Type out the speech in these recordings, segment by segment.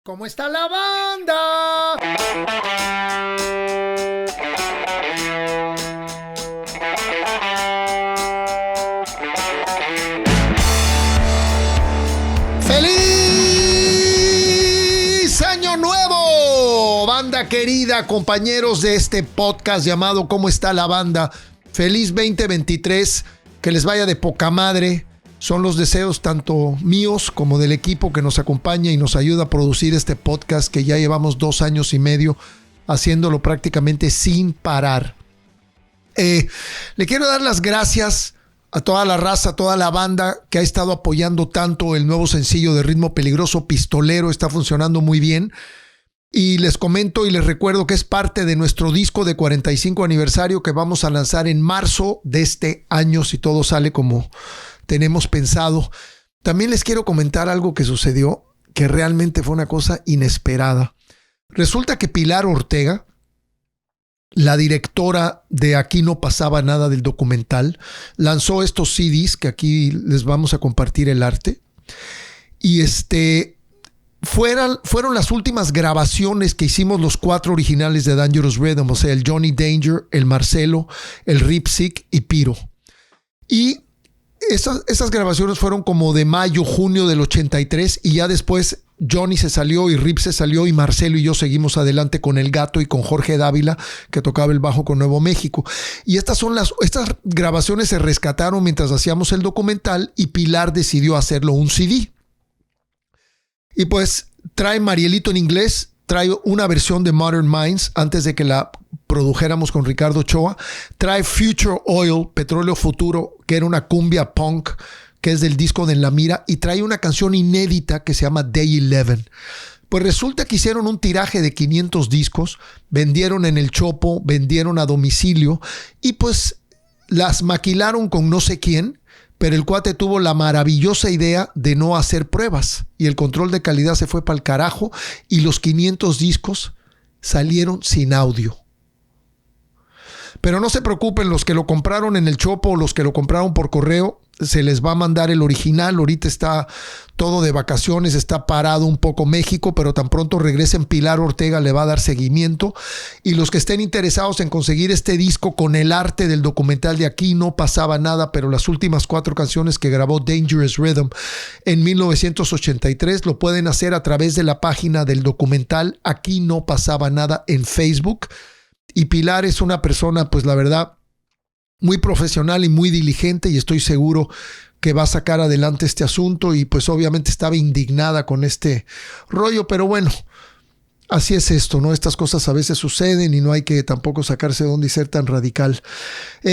¿Cómo está la banda? ¡Feliz Año Nuevo! Banda querida, compañeros de este podcast llamado ¿Cómo está la banda? Feliz 2023, que les vaya de poca madre. Son los deseos tanto míos como del equipo que nos acompaña y nos ayuda a producir este podcast que ya llevamos 2 años y medio haciéndolo prácticamente sin parar. Le quiero dar las gracias a toda la raza, a toda la banda que ha estado apoyando tanto el nuevo sencillo de Ritmo Peligroso, Pistolero. Está funcionando muy bien. Y les comento y les recuerdo que es parte de nuestro disco de 45 aniversario que vamos a lanzar en marzo de este año, si todo sale como tenemos pensado. También les quiero comentar algo que sucedió, que realmente fue una cosa inesperada. Resulta que Pilar Ortega, la directora de Aquí no pasaba nada del documental, lanzó estos CDs que aquí les vamos a compartir el arte. Y fueron las últimas grabaciones que hicimos los 4 originales de Dangerous Rhythm, o sea, el Johnny Danger, el Marcelo, el Ripsic y Piro. Y esas grabaciones fueron como de mayo, junio del 83, y ya después Johnny se salió y Rip se salió y Marcelo y yo seguimos adelante con El Gato y con Jorge Dávila, que tocaba el bajo con Nuevo México. Y estas grabaciones se rescataron mientras hacíamos el documental y Pilar decidió hacerlo un CD. Y pues trae Marielito en inglés, trae una versión de Modern Minds antes de que la produjéramos con Ricardo Ochoa, trae Future Oil, Petróleo Futuro, que era una cumbia punk, que es del disco de En la Mira, y trae una canción inédita que se llama Day 11. Pues resulta que hicieron un tiraje de 500 discos, vendieron en el Chopo, vendieron a domicilio, y pues las maquilaron con no sé quién, pero el cuate tuvo la maravillosa idea de no hacer pruebas y el control de calidad se fue para el carajo y los 500 discos salieron sin audio. Pero no se preocupen, los que lo compraron en el Chopo o los que lo compraron por correo, se les va a mandar el original. Ahorita está todo de vacaciones, está parado un poco México, pero tan pronto regresen Pilar Ortega le va a dar seguimiento. Y los que estén interesados en conseguir este disco con el arte del documental de Aquí no pasaba nada, pero las últimas 4 canciones que grabó Dangerous Rhythm en 1983 lo pueden hacer a través de la página del documental Aquí no pasaba nada en Facebook. Y Pilar es una persona, pues la verdad, muy profesional y muy diligente, y estoy seguro que va a sacar adelante este asunto. Y pues obviamente estaba indignada con este rollo, pero bueno, así es esto, ¿no? Estas cosas a veces suceden y no hay que tampoco sacarse de onda y ser tan radical.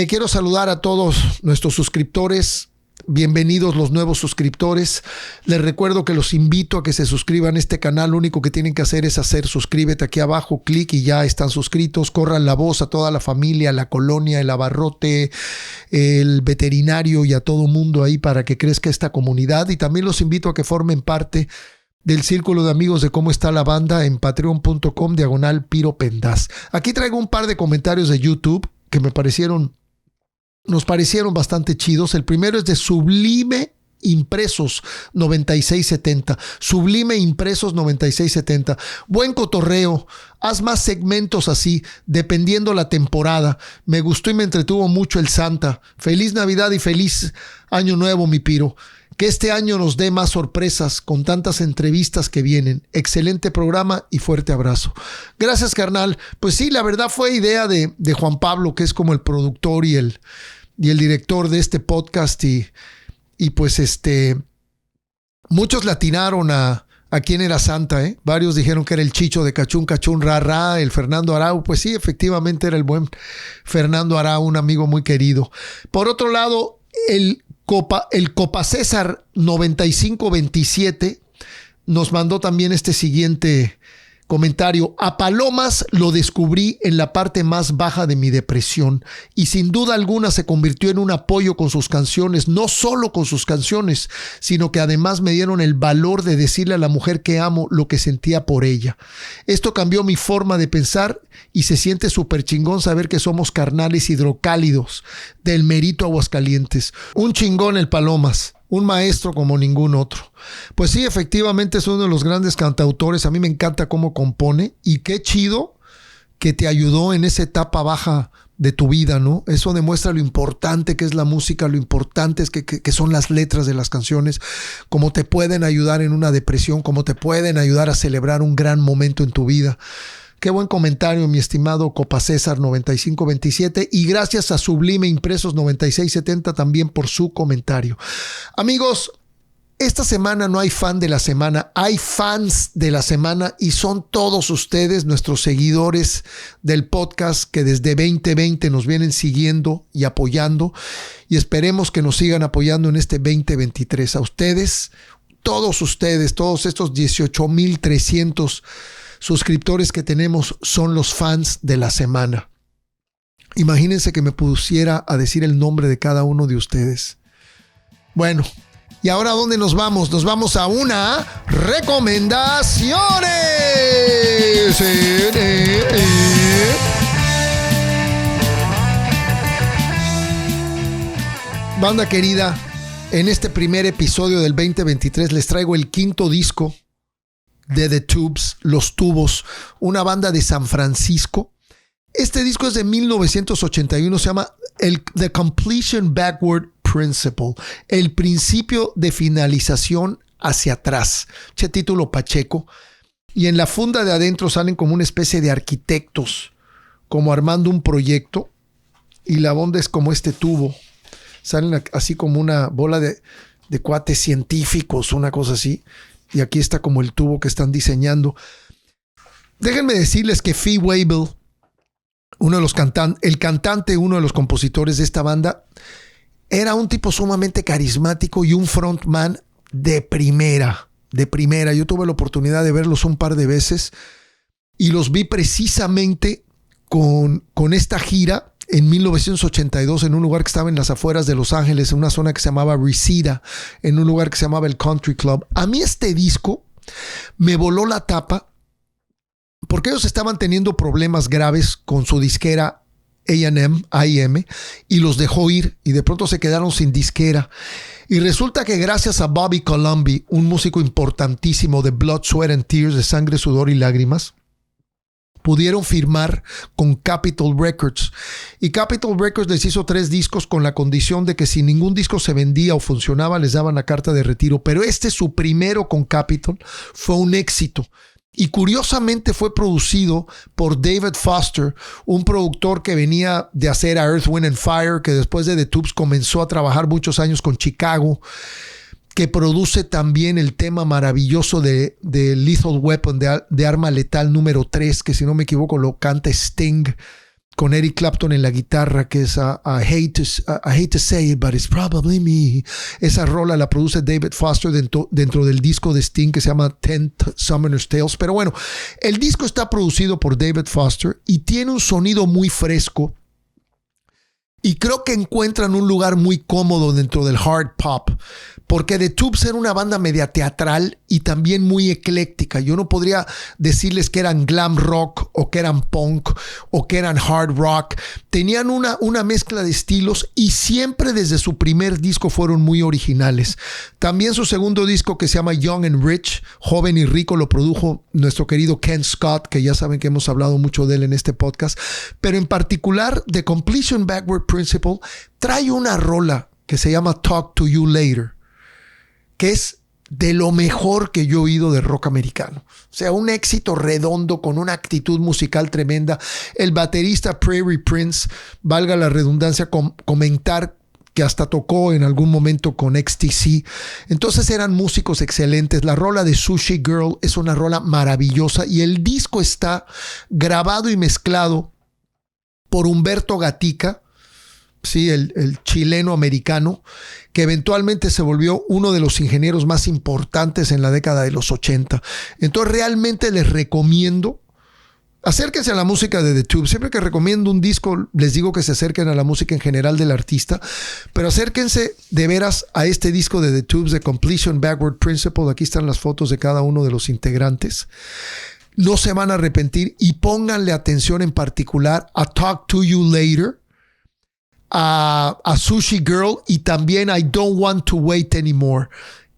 Quiero saludar a todos nuestros suscriptores. Bienvenidos los nuevos suscriptores. Les recuerdo que los invito a que se suscriban a este canal. Lo único que tienen que hacer es suscríbete aquí abajo, clic y ya están suscritos. Corran la voz a toda la familia, a la colonia, el abarrote, el veterinario y a todo mundo ahí para que crezca esta comunidad. Y también los invito a que formen parte del círculo de amigos de Cómo está la banda en patreon.com/Piro Pendaz. Aquí traigo un par de comentarios de YouTube que nos parecieron bastante chidos. El primero es de Sublime Impresos 9670. Sublime Impresos 9670. Buen cotorreo. Haz más segmentos así, dependiendo la temporada. Me gustó y me entretuvo mucho el Santa. Feliz Navidad y feliz Año Nuevo, mi Piro. Que este año nos dé más sorpresas con tantas entrevistas que vienen. Excelente programa y fuerte abrazo. Gracias, carnal. Pues sí, la verdad fue idea de Juan Pablo, que es como el productor y el director de este podcast. Y pues muchos le atinaron a quién era Santa, ¿eh? Varios dijeron que era el Chicho de Cachún, Cachún, Ra, el Fernando Arau. Pues sí, efectivamente era el buen Fernando Arau, un amigo muy querido. Por otro lado, el Copa César 9527 nos mandó también este siguiente comentario. A Palomas lo descubrí en la parte más baja de mi depresión y sin duda alguna se convirtió en un apoyo con sus canciones, no solo con sus canciones, sino que además me dieron el valor de decirle a la mujer que amo lo que sentía por ella. Esto cambió mi forma de pensar y se siente súper chingón saber que somos carnales hidrocálidos del Merito, Aguascalientes. Un chingón el Palomas. un maestro como ningún otro. Pues sí, efectivamente es uno de los grandes cantautores. A mí me encanta cómo compone y qué chido que te ayudó en esa etapa baja de tu vida, ¿no? Eso demuestra lo importante que es la música, lo importante es que son las letras de las canciones, cómo te pueden ayudar en una depresión, cómo te pueden ayudar a celebrar un gran momento en tu vida. Qué buen comentario, mi estimado Copa César 9527, y gracias a Sublime Impresos 9670 también por su comentario. Amigos, esta semana no hay fan de la semana, hay fans de la semana y son todos ustedes, nuestros seguidores del podcast que desde 2020 nos vienen siguiendo y apoyando, y esperemos que nos sigan apoyando en este 2023. A ustedes, todos estos 18,300 suscriptores que tenemos son los fans de la semana. Imagínense que me pusiera a decir el nombre de cada uno de ustedes. Bueno, ¿y ahora a dónde nos vamos? Nos vamos a una recomendaciones. Banda querida, en este primer episodio del 2023 les traigo el quinto disco de The Tubes, Los Tubos, una banda de San Francisco. Este disco es de 1981, se llama The Completion Backward Principle, el principio de finalización hacia atrás. Che título pacheco. Y en la funda de adentro salen como una especie de arquitectos, como armando un proyecto. Y la onda es como este tubo. Salen así como una bola de cuates científicos, una cosa así. Y aquí está como el tubo que están diseñando. Déjenme decirles que Fee Waybill, uno de los uno de los compositores de esta banda, era un tipo sumamente carismático y un frontman de primera. Yo tuve la oportunidad de verlos un par de veces y los vi precisamente con esta gira en 1982 en un lugar que estaba en las afueras de Los Ángeles, en una zona que se llamaba Reseda, en un lugar que se llamaba el Country Club. A mí este disco me voló la tapa porque ellos estaban teniendo problemas graves con su disquera A&M, y los dejó ir y de pronto se quedaron sin disquera. Y resulta que gracias a Bobby Colomby, un músico importantísimo de Blood, Sweat and Tears, de Sangre, Sudor y Lágrimas, pudieron firmar con Capitol Records. Y Capitol Records les hizo 3 discos con la condición de que si ningún disco se vendía o funcionaba, les daban la carta de retiro. Pero su primero con Capitol, fue un éxito. Y curiosamente fue producido por David Foster, un productor que venía de hacer a Earth, Wind and Fire, que después de The Tubes comenzó a trabajar muchos años con Chicago, que produce también el tema maravilloso de Lethal Weapon, de Arma Letal número 3, que si no me equivoco lo canta Sting, con Eric Clapton en la guitarra, que es I hate to say it, but it's probably me. Esa rola la produce David Foster dentro del disco de Sting que se llama 10 Summoner's Tales. Pero bueno, el disco está producido por David Foster y tiene un sonido muy fresco. Y creo que encuentran un lugar muy cómodo dentro del hard pop, porque The Tubes era una banda media teatral y también muy ecléctica. Yo no podría decirles que eran glam rock o que eran punk o que eran hard rock. Tenían una mezcla de estilos y siempre desde su primer disco fueron muy originales. También su segundo disco, que se llama Young and Rich, Joven y Rico, lo produjo nuestro querido Ken Scott, que ya saben que hemos hablado mucho de él en este podcast. Pero en particular, The Completion Backward Principle trae una rola que se llama Talk to You Later, que es de lo mejor que yo he oído de rock americano. O sea, un éxito redondo con una actitud musical tremenda. El baterista Prairie Prince, valga la redundancia, comentar que hasta tocó en algún momento con XTC. Entonces eran músicos excelentes. La rola de Sushi Girl es una rola maravillosa y el disco está grabado y mezclado por Humberto Gatica, sí, el chileno americano, que eventualmente se volvió uno de los ingenieros más importantes en la década de los 80. Entonces realmente les recomiendo, acérquense a la música de The Tubes. Siempre que recomiendo un disco les digo que se acerquen a la música en general del artista, pero acérquense de veras a este disco de The Tubes, The Completion Backward Principle. Aquí están las fotos de cada uno de los integrantes. No se van a arrepentir y pónganle atención en particular a Talk to You Later, a Sushi Girl y también I Don't Want to Wait Anymore.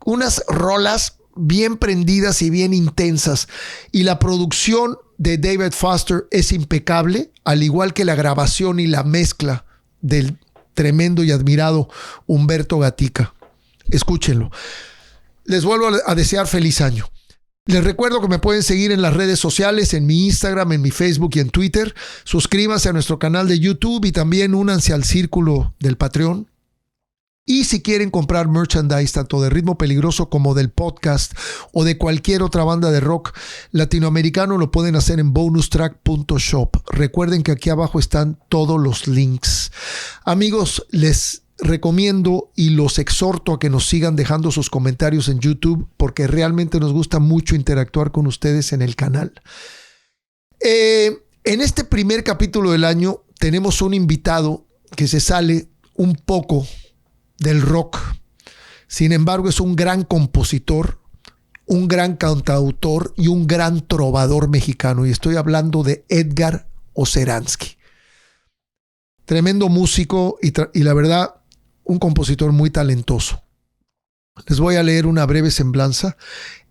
Unas rolas bien prendidas y bien intensas. Y la producción de David Foster es impecable, al igual que la grabación y la mezcla del tremendo y admirado Humberto Gatica. Escúchenlo. Les vuelvo a desear feliz año. Les recuerdo que me pueden seguir en las redes sociales, en mi Instagram, en mi Facebook y en Twitter. Suscríbanse a nuestro canal de YouTube y también únanse al círculo del Patreon. Y si quieren comprar merchandise tanto de Ritmo Peligroso como del podcast o de cualquier otra banda de rock latinoamericano, lo pueden hacer en bonustrack.shop. Recuerden que aquí abajo están todos los links. Amigos, les recomiendo y los exhorto a que nos sigan dejando sus comentarios en YouTube porque realmente nos gusta mucho interactuar con ustedes en el canal. En este primer capítulo del año tenemos un invitado que se sale un poco del rock. Sin embargo, es un gran compositor, un gran cantautor y un gran trovador mexicano. Y estoy hablando de Edgar Oceransky. Tremendo músico y la verdad, un compositor muy talentoso. Les voy a leer una breve semblanza.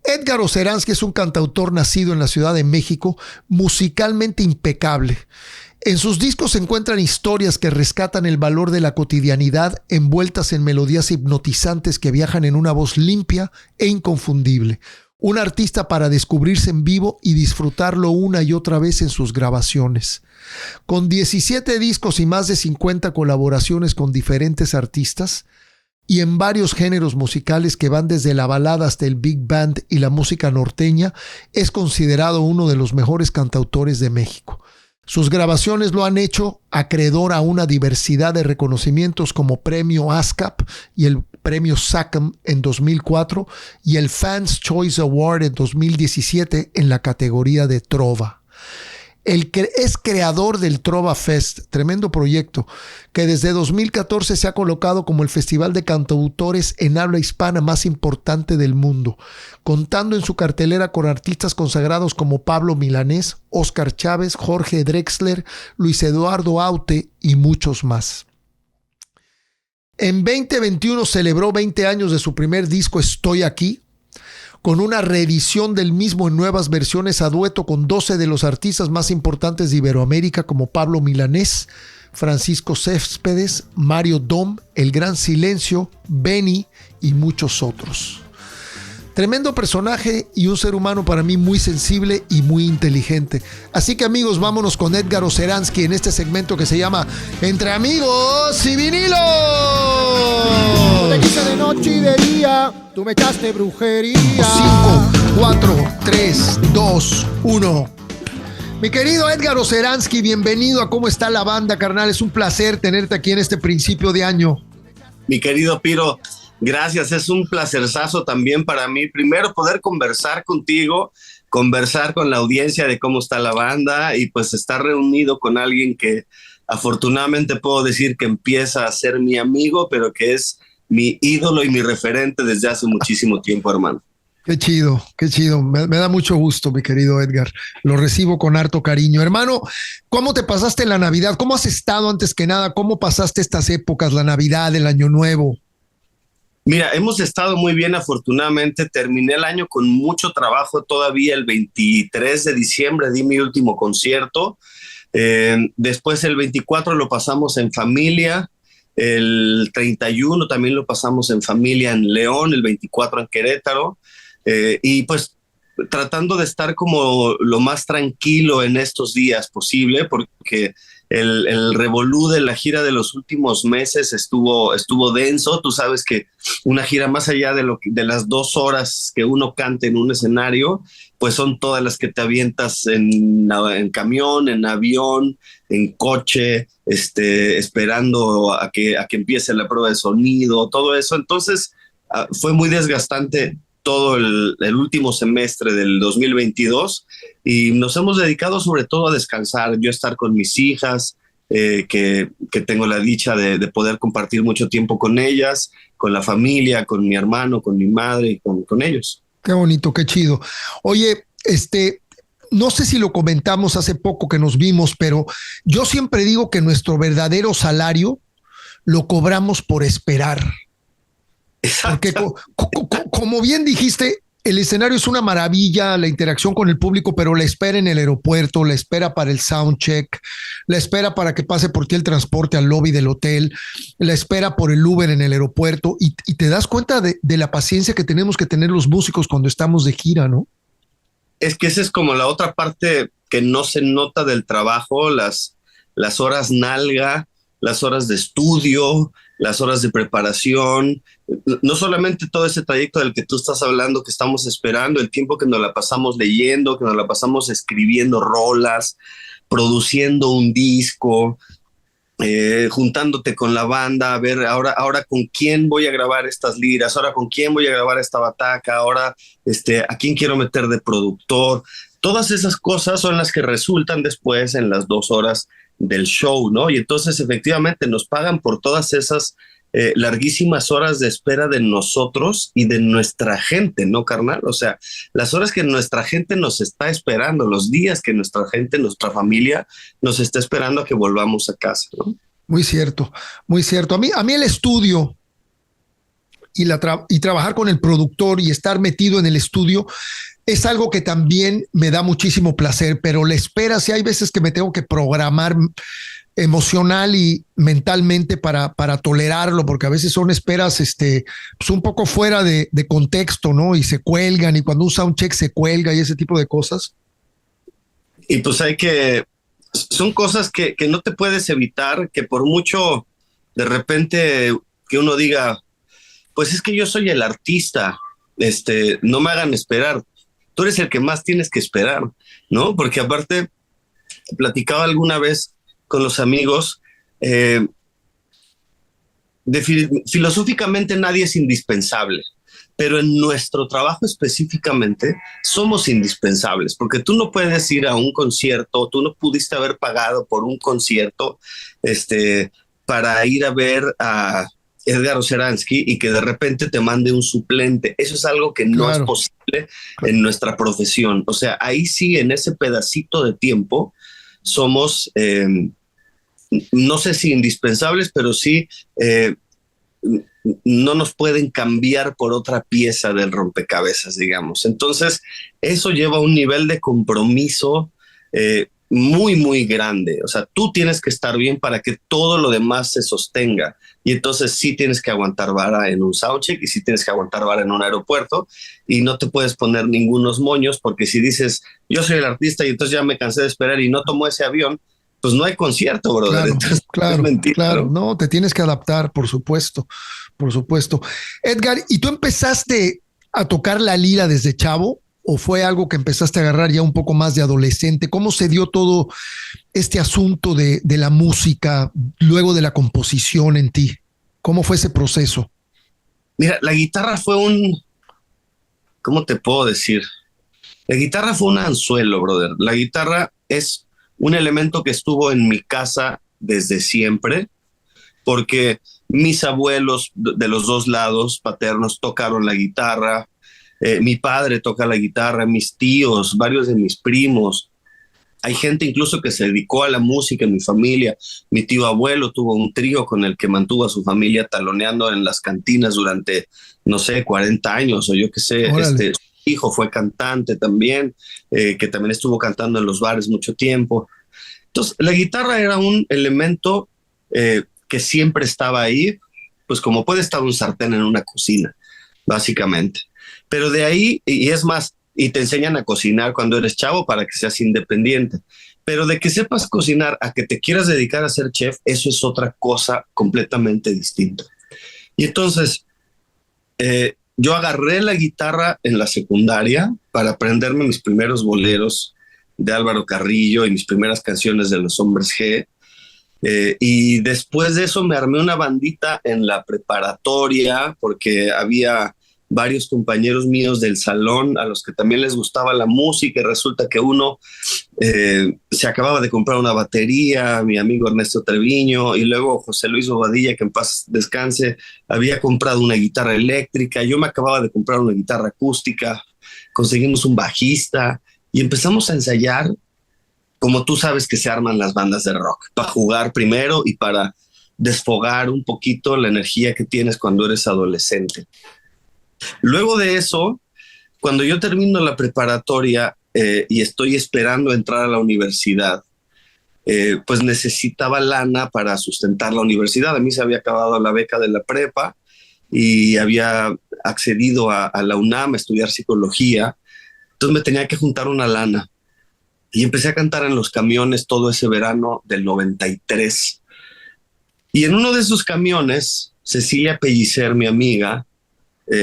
Edgar Oceransky es un cantautor nacido en la Ciudad de México, musicalmente impecable. En sus discos se encuentran historias que rescatan el valor de la cotidianidad envueltas en melodías hipnotizantes que viajan en una voz limpia e inconfundible. Un artista para descubrirse en vivo y disfrutarlo una y otra vez en sus grabaciones. Con 17 discos y más de 50 colaboraciones con diferentes artistas y en varios géneros musicales que van desde la balada hasta el big band y la música norteña, es considerado uno de los mejores cantautores de México. Sus grabaciones lo han hecho acreedor a una diversidad de reconocimientos como Premio ASCAP y el Premio SACM en 2004 y el Fans Choice Award en 2017 en la categoría de Trova. Es creador del Trova Fest, tremendo proyecto, que desde 2014 se ha colocado como el festival de cantautores en habla hispana más importante del mundo, contando en su cartelera con artistas consagrados como Pablo Milanés, Oscar Chávez, Jorge Drexler, Luis Eduardo Aute y muchos más. En 2021 celebró 20 años de su primer disco Estoy Aquí, con una reedición del mismo en nuevas versiones a dueto con 12 de los artistas más importantes de Iberoamérica como Pablo Milanés, Francisco Céspedes, Mario Dom, El Gran Silencio, Benny y muchos otros. Tremendo personaje y un ser humano para mí muy sensible y muy inteligente. Así que amigos, vámonos con Edgar Oceransky en este segmento que se llama Entre Amigos y Vinilo. Te quise de noche y de día, tú me echaste brujería. 5, 4, 3, 2, 1. Mi querido Edgar Oceransky, bienvenido a ¿Cómo está la banda, carnal? Es un placer tenerte aquí en este principio de año. Mi querido Piro, gracias, es un placerzazo también para mí. Primero poder conversar contigo, conversar con la audiencia de cómo está la banda y pues estar reunido con alguien que afortunadamente puedo decir que empieza a ser mi amigo, pero que es mi ídolo y mi referente desde hace muchísimo tiempo, hermano. Qué chido, qué chido. Me da mucho gusto, mi querido Edgar. Lo recibo con harto cariño. Hermano, ¿cómo te pasaste la Navidad? ¿Cómo has estado antes que nada? ¿Cómo pasaste estas épocas, la Navidad, el Año Nuevo? Mira, hemos estado muy bien, afortunadamente. Terminé el año con mucho trabajo. Todavía el 23 de diciembre di mi último concierto. Después el 24 lo pasamos en familia. El 31 también lo pasamos en familia en León, el 24 en Querétaro. Y pues tratando de estar como lo más tranquilo en estos días posible, porque el revolú de la gira de los últimos meses estuvo denso. Tú sabes que una gira más allá de las 2 horas que uno cante en un escenario, pues son todas las que te avientas en camión, en avión, en coche, esperando a que empiece la prueba de sonido, todo eso. Entonces fue muy desgastante todo el último semestre del 2022 y nos hemos dedicado sobre todo a descansar, yo estar con mis hijas, que tengo la dicha de poder compartir mucho tiempo con ellas, con la familia, con mi hermano, con mi madre y con ellos. Qué bonito, qué chido. Oye, no sé si lo comentamos hace poco que nos vimos, pero yo siempre digo que nuestro verdadero salario lo cobramos por esperar. Porque como bien dijiste, el escenario es una maravilla, la interacción con el público, pero la espera en el aeropuerto, la espera para el soundcheck, la espera para que pase por ti el transporte al lobby del hotel, la espera por el Uber en el aeropuerto, y te das cuenta de la paciencia que tenemos que tener los músicos cuando estamos de gira, ¿no? Es que esa es como la otra parte que no se nota del trabajo, las horas nalga, las horas de estudio, las horas de preparación, no solamente todo ese trayecto del que tú estás hablando, que estamos esperando, el tiempo que nos la pasamos leyendo, que nos la pasamos escribiendo rolas, produciendo un disco, juntándote con la banda, a ver ahora con quién voy a grabar estas liras, ahora con quién voy a grabar esta bataca, ahora a quién quiero meter de productor. Todas esas cosas son las que resultan después en las 2 horas del show, ¿no? Y entonces efectivamente nos pagan por todas esas larguísimas horas de espera de nosotros y de nuestra gente, ¿no, carnal? O sea, las horas que nuestra gente nos está esperando, los días que nuestra gente, nuestra familia nos está esperando a que volvamos a casa, ¿no? Muy cierto, muy cierto. A mí el estudio y trabajar con el productor y estar metido en el estudio es algo que también me da muchísimo placer, pero la espera, sí hay veces que me tengo que programar emocional y mentalmente para tolerarlo, porque a veces son esperas pues un poco fuera de contexto, ¿no? Y se cuelgan, y cuando un soundcheck se cuelga y ese tipo de cosas. Y pues son cosas que no te puedes evitar, que por mucho de repente que uno diga, pues es que yo soy el artista, no me hagan esperar. Tú eres el que más tienes que esperar, ¿no? Porque aparte, platicaba alguna vez con los amigos, filosóficamente nadie es indispensable, pero en nuestro trabajo específicamente somos indispensables, porque tú no puedes ir a un concierto, tú no pudiste haber pagado por un concierto para ir a ver a Edgar Oceransky y que de repente te mande un suplente. Eso es algo que no es posible en nuestra profesión. O sea, ahí sí, en ese pedacito de tiempo, somos, no sé si indispensables, pero sí no nos pueden cambiar por otra pieza del rompecabezas, digamos. Entonces, eso lleva a un nivel de compromiso muy, muy grande. O sea, tú tienes que estar bien para que todo lo demás se sostenga. Y entonces sí tienes que aguantar vara en un soundcheck y sí tienes que aguantar vara en un aeropuerto y no te puedes poner ningunos moños, porque si dices, yo soy el artista y entonces ya me cansé de esperar y no tomo ese avión, pues no hay concierto, brother. Claro, entonces, claro, es mentira, claro. No, te tienes que adaptar, por supuesto, por supuesto. Edgar, ¿y tú empezaste a tocar la lira desde chavo o fue algo que empezaste a agarrar ya un poco más de adolescente? ¿Cómo se dio todo este asunto de la música luego de la composición en ti? ¿Cómo fue ese proceso? Mira, la guitarra fue ¿cómo te puedo decir? La guitarra fue un anzuelo, brother. La guitarra es un elemento que estuvo en mi casa desde siempre, porque mis abuelos de los dos lados paternos tocaron la guitarra, mi padre toca la guitarra, mis tíos, varios de mis primos. Hay gente incluso que se dedicó a la música en mi familia. Mi tío abuelo tuvo un trío con el que mantuvo a su familia taloneando en las cantinas durante, no sé, 40 años o yo qué sé. Su hijo fue cantante también, que también estuvo cantando en los bares mucho tiempo. Entonces, la guitarra era un elemento que siempre estaba ahí, pues como puede estar un sartén en una cocina, básicamente. Pero de ahí, y es más, y te enseñan a cocinar cuando eres chavo para que seas independiente. Pero de que sepas cocinar a que te quieras dedicar a ser chef, eso es otra cosa completamente distinta. Y entonces, yo agarré la guitarra en la secundaria para aprenderme mis primeros boleros de Álvaro Carrillo y mis primeras canciones de Los Hombres G. Y después de eso me armé una bandita en la preparatoria porque había varios compañeros míos del salón a los que también les gustaba la música y resulta que uno se acababa de comprar una batería, mi amigo Ernesto Treviño, y luego José Luis Bobadilla, que en paz descanse, había comprado una guitarra eléctrica, yo me acababa de comprar una guitarra acústica, conseguimos un bajista y empezamos a ensayar como tú sabes que se arman las bandas de rock, para jugar primero y para desfogar un poquito la energía que tienes cuando eres adolescente. Luego de eso, cuando yo termino la preparatoria y estoy esperando entrar a la universidad, pues necesitaba lana para sustentar la universidad. A mí se había acabado la beca de la prepa y había accedido a la UNAM a estudiar psicología. Entonces me tenía que juntar una lana. Y empecé a cantar en los camiones todo ese verano del 93. Y en uno de esos camiones, Cecilia Pellicer, mi amiga,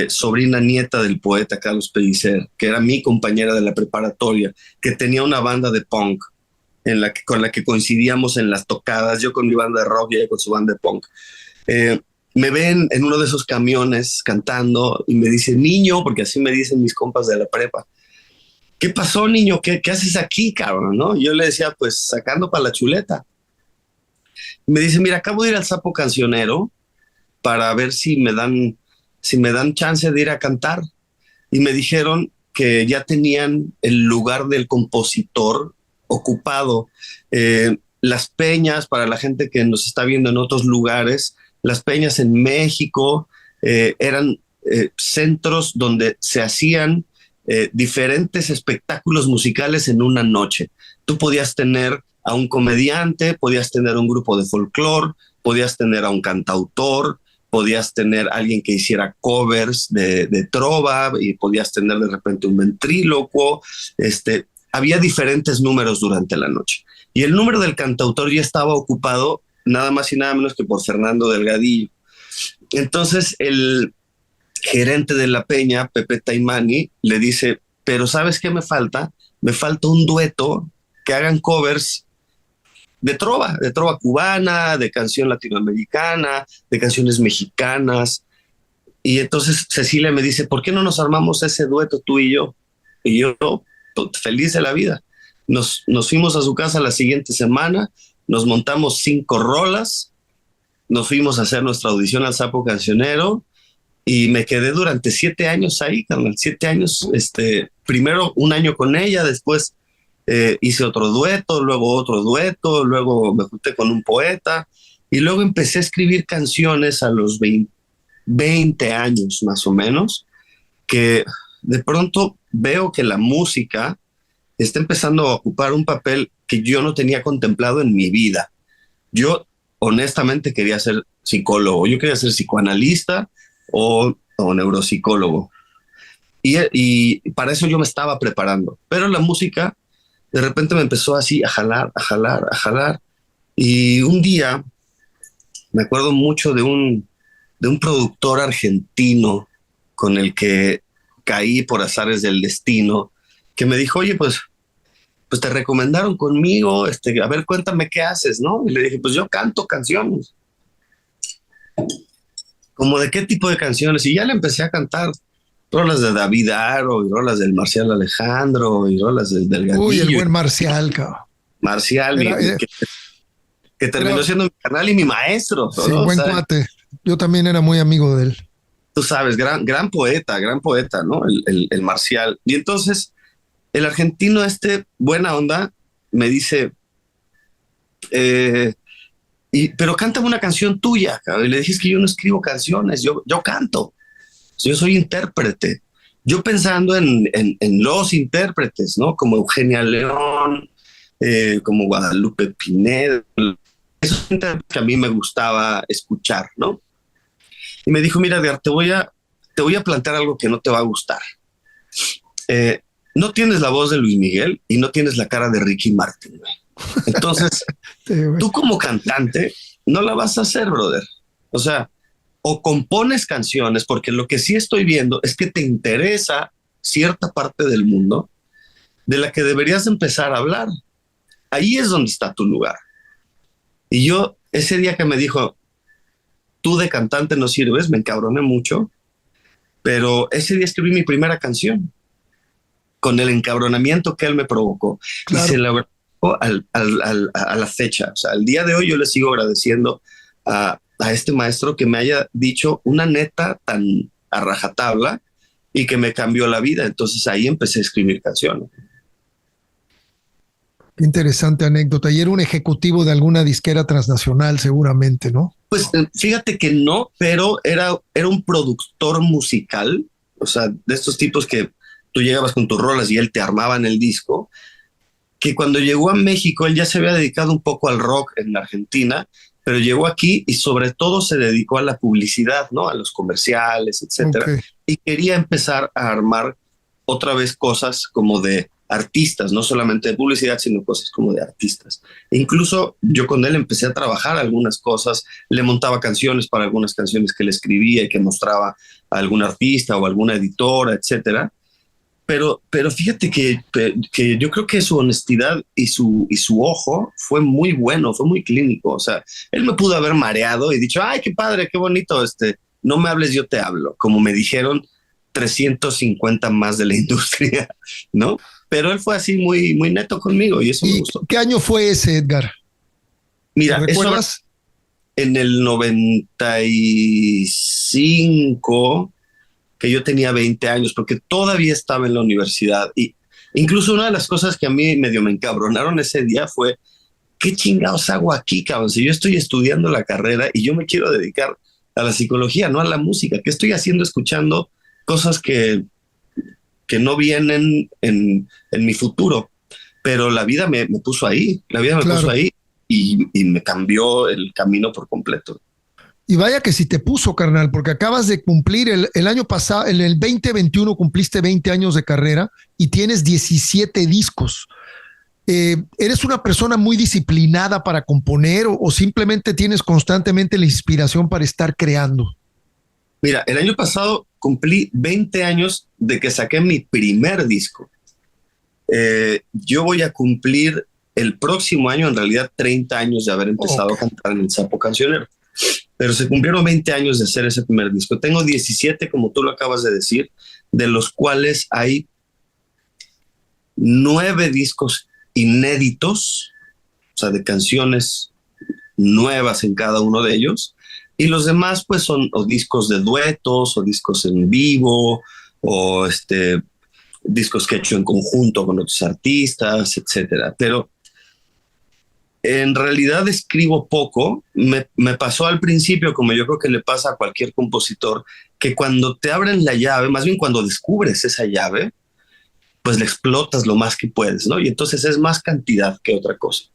sobrina nieta del poeta Carlos Pellicer, que era mi compañera de la preparatoria, que tenía una banda de punk con la que coincidíamos en las tocadas, yo con mi banda de rock y ella con su banda de punk. Me ven en uno de esos camiones cantando y me dice, niño, porque así me dicen mis compas de la prepa, ¿qué pasó, niño? ¿Qué haces aquí, cabrón? ¿No? Yo le decía, pues sacando para la chuleta. Y me dice, mira, acabo de ir al Sapo Cancionero para ver si me dan chance de ir a cantar. Y me dijeron que ya tenían el lugar del compositor ocupado. Las peñas, para la gente que nos está viendo en otros lugares, las peñas en México eran centros donde se hacían diferentes espectáculos musicales en una noche. Tú podías tener a un comediante, podías tener un grupo de folclore, podías tener a un cantautor, podías tener a alguien que hiciera covers de trova y podías tener de repente un ventrílocuo. Había diferentes números durante la noche. Y el número del cantautor ya estaba ocupado nada más y nada menos que por Fernando Delgadillo. Entonces el gerente de la peña, Pepe Taimani, le dice, pero ¿sabes qué me falta? Me falta un dueto que hagan covers de trova cubana, de canción latinoamericana, de canciones mexicanas. Y entonces Cecilia me dice, ¿por qué no nos armamos ese dueto tú y yo? Y yo, feliz de la vida. Nos fuimos a su casa la siguiente semana, nos montamos 5 rolas, nos fuimos a hacer nuestra audición al Sapo Cancionero y me quedé durante 7 años ahí, carnal. 7 años, primero un año con ella, después hice otro dueto, luego me junté con un poeta y luego empecé a escribir canciones a los 20 años más o menos, que de pronto veo que la música está empezando a ocupar un papel que yo no tenía contemplado en mi vida. Yo honestamente quería ser psicólogo, yo quería ser psicoanalista o neuropsicólogo. Y para eso yo me estaba preparando. Pero la música de repente me empezó así a jalar. Y un día me acuerdo mucho de un productor argentino con el que caí por azares del destino, que me dijo, oye, pues te recomendaron conmigo, a ver, cuéntame qué haces, ¿no? Y le dije, pues yo canto canciones. ¿Cómo de qué tipo de canciones? Y ya le empecé a cantar rolas de David Aro, y rolas del Marcial Alejandro, y rolas del Delgadillo. Uy, el buen Marcial, cabrón. Marcial, que terminó siendo mi canal y mi maestro. Sí, ¿no? Buen cuate. Yo también era muy amigo de él. Tú sabes, gran poeta, ¿no? El Marcial. Y entonces, el argentino buena onda, me dice, pero cántame una canción tuya, cabrón. Y le dije, es que yo no escribo canciones, yo canto. Yo soy intérprete. Yo pensando en los intérpretes, ¿no? Como Eugenia León, como Guadalupe Pineda. Esos intérpretes que a mí me gustaba escuchar, ¿no? Y me dijo, mira, Edgar, te voy a plantear algo que no te va a gustar. No tienes la voz de Luis Miguel y no tienes la cara de Ricky Martin, güey. Entonces, sí, tú como cantante no la vas a hacer, brother. O sea, o compones canciones, porque lo que sí estoy viendo es que te interesa cierta parte del mundo de la que deberías empezar a hablar. Ahí es donde está tu lugar. Y yo, ese día que me dijo, tú de cantante no sirves, me encabroné mucho, pero ese día escribí mi primera canción con el encabronamiento que él me provocó. Claro. Y se la agradezco a la fecha. O sea, al día de hoy yo le sigo agradeciendo a este maestro que me haya dicho una neta tan a rajatabla y que me cambió la vida. Entonces ahí empecé a escribir canciones. Qué interesante anécdota. Y era un ejecutivo de alguna disquera transnacional seguramente, ¿no? Pues fíjate que no, pero era un productor musical, o sea, de estos tipos que tú llegabas con tus rolas y él te armaba en el disco, que cuando llegó a México, él ya se había dedicado un poco al rock en la Argentina, pero llegó aquí y sobre todo se dedicó a la publicidad, ¿no? A los comerciales, etcétera. Ok. Y quería empezar a armar otra vez cosas como de artistas, no solamente de publicidad, sino cosas como de artistas. E incluso yo con él empecé a trabajar algunas cosas, le montaba canciones para algunas canciones que le escribía y que mostraba a algún artista o alguna editora, etcétera. Pero fíjate que yo creo que su honestidad y su ojo fue muy bueno, fue muy clínico. O sea, él me pudo haber mareado y dicho, ay, qué padre, qué bonito, no me hables, yo te hablo, como me dijeron 350 más de la industria, ¿no? Pero él fue así muy, muy neto conmigo y eso me ¿Y gustó. qué año fue ese, Edgar? Mira, ¿Te eso recuerdas? en el 95, que yo tenía 20 años, porque todavía estaba en la universidad. Y incluso una de las cosas que a mí medio me encabronaron ese día fue, ¿qué chingados hago aquí, cabrón? Si yo estoy estudiando la carrera y yo me quiero dedicar a la psicología, no a la música. ¿Qué estoy haciendo escuchando cosas que no vienen en mi futuro? Pero la vida me puso ahí, la vida me Claro. puso ahí y me cambió el camino por completo. Y vaya que si te puso, carnal, porque acabas de cumplir el año pasado, en el 2021 cumpliste 20 años de carrera y tienes 17 discos. ¿Eres una persona muy disciplinada para componer o simplemente tienes constantemente la inspiración para estar creando? Mira, el año pasado cumplí 20 años de que saqué mi primer disco. Yo voy a cumplir el próximo año, en realidad, 30 años de haber empezado a cantar en el Sapo Cancionero. Pero se cumplieron 20 años de hacer ese primer disco. Tengo 17, como tú lo acabas de decir, de los cuales hay 9 discos inéditos, o sea, de canciones nuevas en cada uno de ellos. Y los demás, pues, son o discos de duetos, o discos en vivo, o discos que he hecho en conjunto con otros artistas, etcétera. Pero en realidad escribo poco. Me pasó al principio, como yo creo que le pasa a cualquier compositor, que cuando te abren la llave, más bien cuando descubres esa llave, pues le explotas lo más que puedes, ¿no? Y entonces es más cantidad que otra cosa.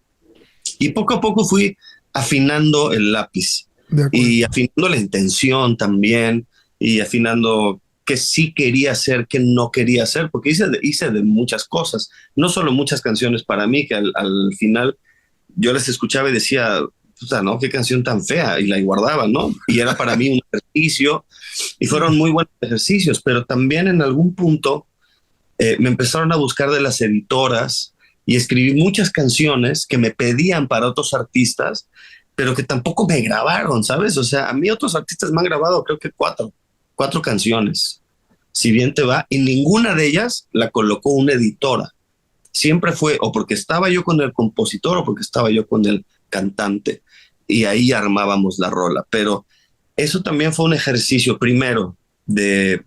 Y poco a poco fui afinando el lápiz y afinando la intención también y afinando qué sí quería hacer, qué no quería hacer, porque hice de muchas cosas, no solo muchas canciones para mí, que al final yo las escuchaba y decía, puta, ¿no? Qué canción tan fea, y la guardaba, ¿no? Y era para mí un ejercicio, y fueron muy buenos ejercicios, pero también en algún punto me empezaron a buscar de las editoras y escribí muchas canciones que me pedían para otros artistas, pero que tampoco me grabaron, ¿sabes? O sea, a mí otros artistas me han grabado creo que cuatro canciones, si bien te va, y ninguna de ellas la colocó una editora. Siempre fue o porque estaba yo con el compositor o porque estaba yo con el cantante, y ahí armábamos la rola. Pero eso también fue un ejercicio, primero, de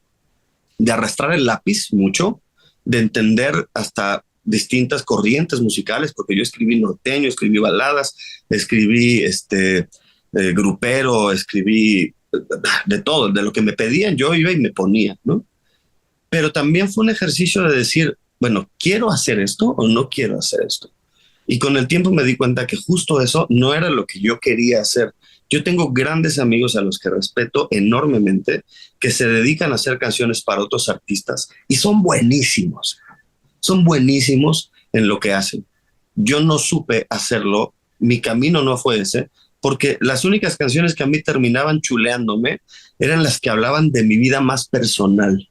arrastrar el lápiz mucho, de entender hasta distintas corrientes musicales, porque yo escribí norteño, escribí baladas, escribí grupero, escribí de todo, de lo que me pedían yo iba y me ponía, ¿no? Pero también fue un ejercicio de decir, bueno, ¿quiero hacer esto o no quiero hacer esto? Y con el tiempo me di cuenta que justo eso no era lo que yo quería hacer. Yo tengo grandes amigos a los que respeto enormemente, que se dedican a hacer canciones para otros artistas y son buenísimos en lo que hacen. Yo no supe hacerlo, mi camino no fue ese, porque las únicas canciones que a mí terminaban chuleándome eran las que hablaban de mi vida más personal.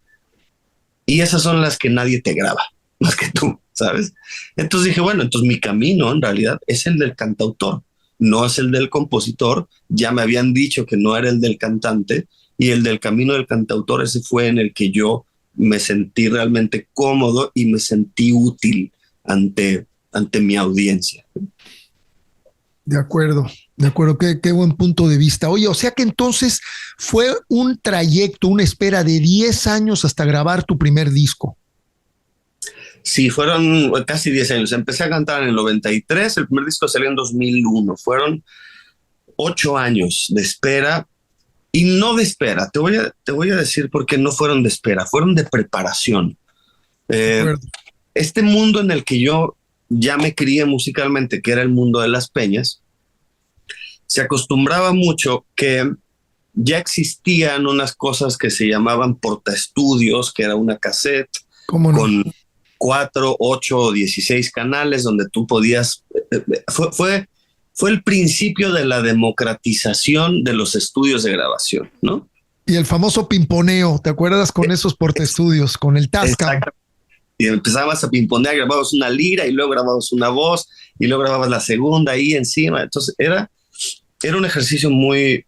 Y esas son las que nadie te graba, más que tú, ¿sabes? Entonces dije, bueno, entonces mi camino en realidad es el del cantautor, no es el del compositor. Ya me habían dicho que no era el del cantante, y el del camino del cantautor, ese fue en el que yo me sentí realmente cómodo y me sentí útil ante mi audiencia. De acuerdo, qué buen punto de vista. Oye, o sea que entonces fue un trayecto, una espera de 10 años hasta grabar tu primer disco. Sí, fueron casi 10 años. Empecé a cantar en el 93, el primer disco salió en 2001. Fueron 8 años de espera, y no de espera. Te voy a decir por qué no fueron de espera, fueron de preparación. De Eh, acuerdo. este mundo en el que yo ya me crié musicalmente, que era el mundo de las peñas, se acostumbraba mucho que ya existían unas cosas que se llamaban portaestudios, que era una cassette ¿Cómo no? con 4, 8 o 16 canales donde tú podías... Fue el principio de la democratización de los estudios de grabación, ¿no? Y el famoso pimponeo, ¿te acuerdas con esos portaestudios, con el Tascam? Exacto. Y empezabas a pimponear, grababas una lira y luego grababas una voz y luego grababas la segunda ahí encima. Entonces era un ejercicio muy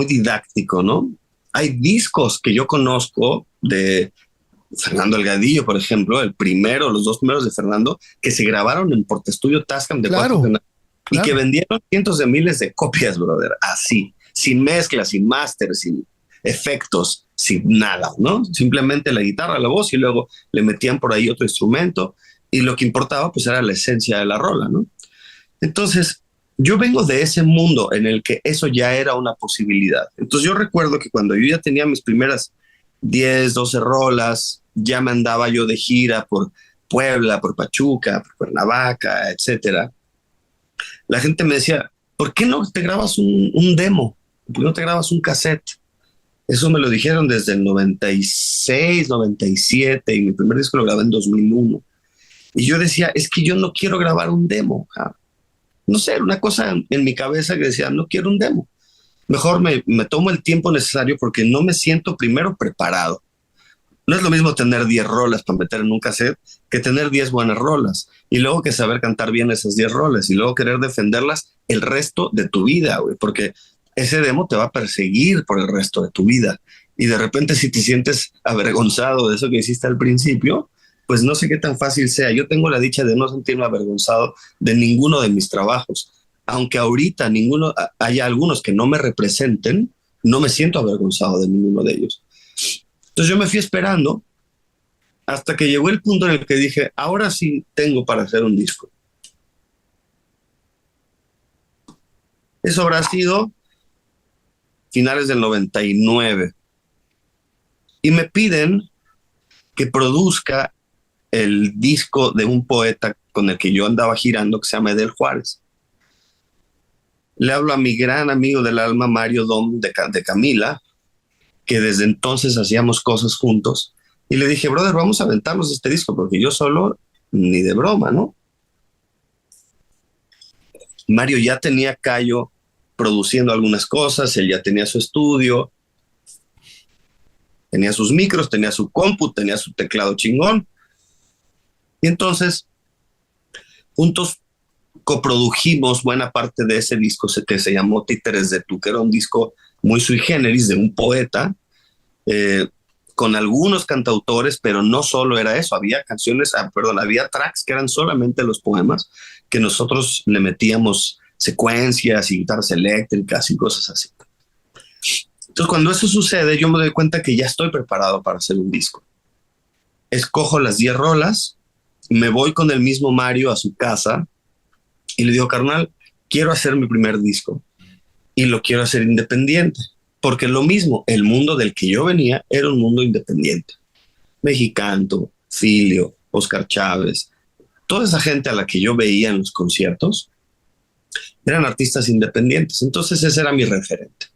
didáctico, ¿no? Hay discos que yo conozco de Fernando Delgadillo, por ejemplo, los 2 primeros de Fernando, que se grabaron en portaestudio Tascam de 4 canales y que vendieron cientos de miles de copias, brother, así, sin mezcla, sin máster, sin efectos, sin nada, ¿no? Simplemente la guitarra, la voz y luego le metían por ahí otro instrumento y lo que importaba pues era la esencia de la rola, ¿no? Entonces, yo vengo de ese mundo en el que eso ya era una posibilidad. Entonces yo recuerdo que cuando yo ya tenía mis primeras 10, 12 rolas, ya me andaba yo de gira por Puebla, por Pachuca, por Cuernavaca, etcétera. La gente me decía, ¿por qué no te grabas un demo? ¿Por qué no te grabas un cassette? Eso me lo dijeron desde el 96, 97 y mi primer disco lo grabé en 2001. Y yo decía, es que yo no quiero grabar un demo. No sé, era una cosa en mi cabeza que decía, no quiero un demo. Mejor me tomo el tiempo necesario porque no me siento primero preparado. No es lo mismo tener 10 rolas para meter en un cassette que tener 10 buenas rolas y luego que saber cantar bien esas 10 rolas y luego querer defenderlas el resto de tu vida, güey, porque ese demo te va a perseguir por el resto de tu vida. Y de repente si te sientes avergonzado de eso que hiciste al principio, pues no sé qué tan fácil sea. Yo tengo la dicha de no sentirme avergonzado de ninguno de mis trabajos. Aunque ahorita haya algunos que no me representen, no me siento avergonzado de ninguno de ellos. Entonces yo me fui esperando hasta que llegó el punto en el que dije, ahora sí tengo para hacer un disco. Eso habrá sido finales del 99. Y me piden que produzca el disco de un poeta con el que yo andaba girando, que se llama Edel Juárez. Le hablo a mi gran amigo del alma, Mario Dom de Camila, que desde entonces hacíamos cosas juntos. Y le dije, brother, vamos a aventarnos este disco, porque yo solo, ni de broma, ¿no? Mario ya tenía Cayo produciendo algunas cosas, él ya tenía su estudio, tenía sus micros, tenía su compu, tenía su teclado chingón. Y entonces, juntos coprodujimos buena parte de ese disco que se llamó Títeres de Tú, que era un disco muy sui generis de un poeta, con algunos cantautores, pero no solo era eso, había había tracks que eran solamente los poemas, que nosotros le metíamos secuencias y guitarras eléctricas y cosas así. Entonces, cuando eso sucede, yo me doy cuenta que ya estoy preparado para hacer un disco. Escojo las 10 rolas, me voy con el mismo Mario a su casa y le digo, carnal, quiero hacer mi primer disco y lo quiero hacer independiente, porque lo mismo, el mundo del que yo venía era un mundo independiente. Mexicanto, Filio, Oscar Chávez, toda esa gente a la que yo veía en los conciertos eran artistas independientes. Entonces ese era mi referente.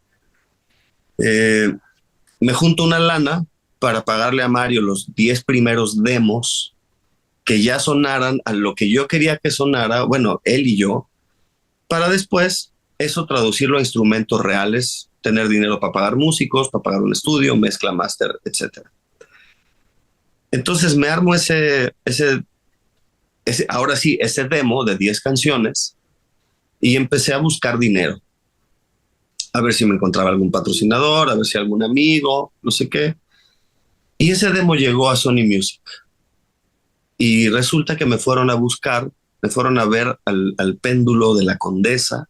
Me junto una lana para pagarle a Mario los 10 primeros demos que ya sonaran a lo que yo quería que sonara, bueno, él y yo, para después eso traducirlo a instrumentos reales, tener dinero para pagar músicos, para pagar un estudio, mezcla, máster, etc. Entonces me armo ahora sí, ese demo de 10 canciones y empecé a buscar dinero. A ver si me encontraba algún patrocinador, a ver si algún amigo, no sé qué. Y ese demo llegó a Sony Music. Y resulta que me fueron a buscar, me fueron a ver al péndulo de la Condesa.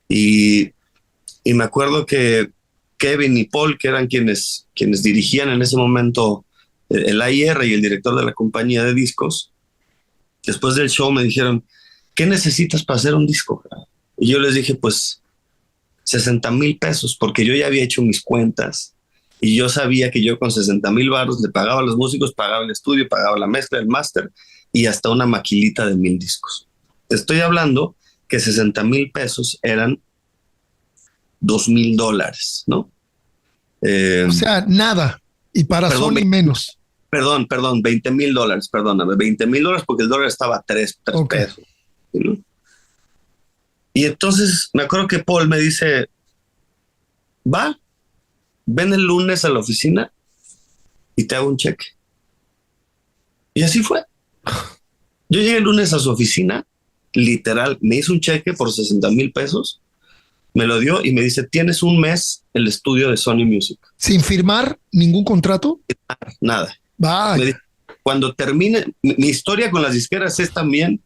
Y me acuerdo que Kevin y Paul, que eran quienes dirigían en ese momento el AIR y el director de la compañía de discos, después del show me dijeron, ¿qué necesitas para hacer un disco? Y yo les dije, pues $60,000 pesos, porque yo ya había hecho mis cuentas y yo sabía que yo con 60,000 varos le pagaba a los músicos, pagaba el estudio, pagaba la mezcla, el máster y hasta una maquilita de 1,000 discos. Te estoy hablando que 60,000 pesos eran $2,000, ¿no? O sea, nada. Y para Perdón, Sony menos. Perdón, $20,000, perdóname, $20,000 porque el dólar estaba a 3 Ok. pesos. ¿No? Y entonces me acuerdo que Paul me dice, ven el lunes a la oficina y te hago un cheque. Y así fue. Yo llegué el lunes a su oficina, literal, me hizo un cheque por 60,000 pesos, me lo dio y me dice, tienes un mes el estudio de Sony Music. Sin firmar ningún contrato. Nada. Va. Me dice, cuando termine, mi historia con las disqueras es también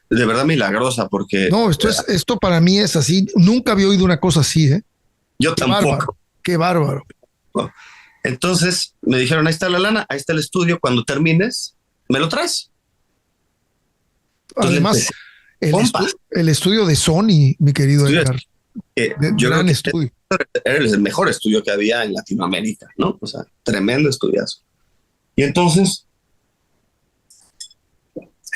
de verdad milagrosa porque... No, esto para mí es así. Nunca había oído una cosa así, ¿eh? Yo Qué tampoco. bárbaro. Qué bárbaro. Entonces me dijeron, ahí está la lana, ahí está el estudio, cuando termines, me lo traes. Entonces, Además, compas. el estudio de Sony, mi querido Estudio Edgar. yo Gran creo que estudio. era el mejor estudio que había en Latinoamérica, ¿no? O sea, tremendo estudiazo. Y entonces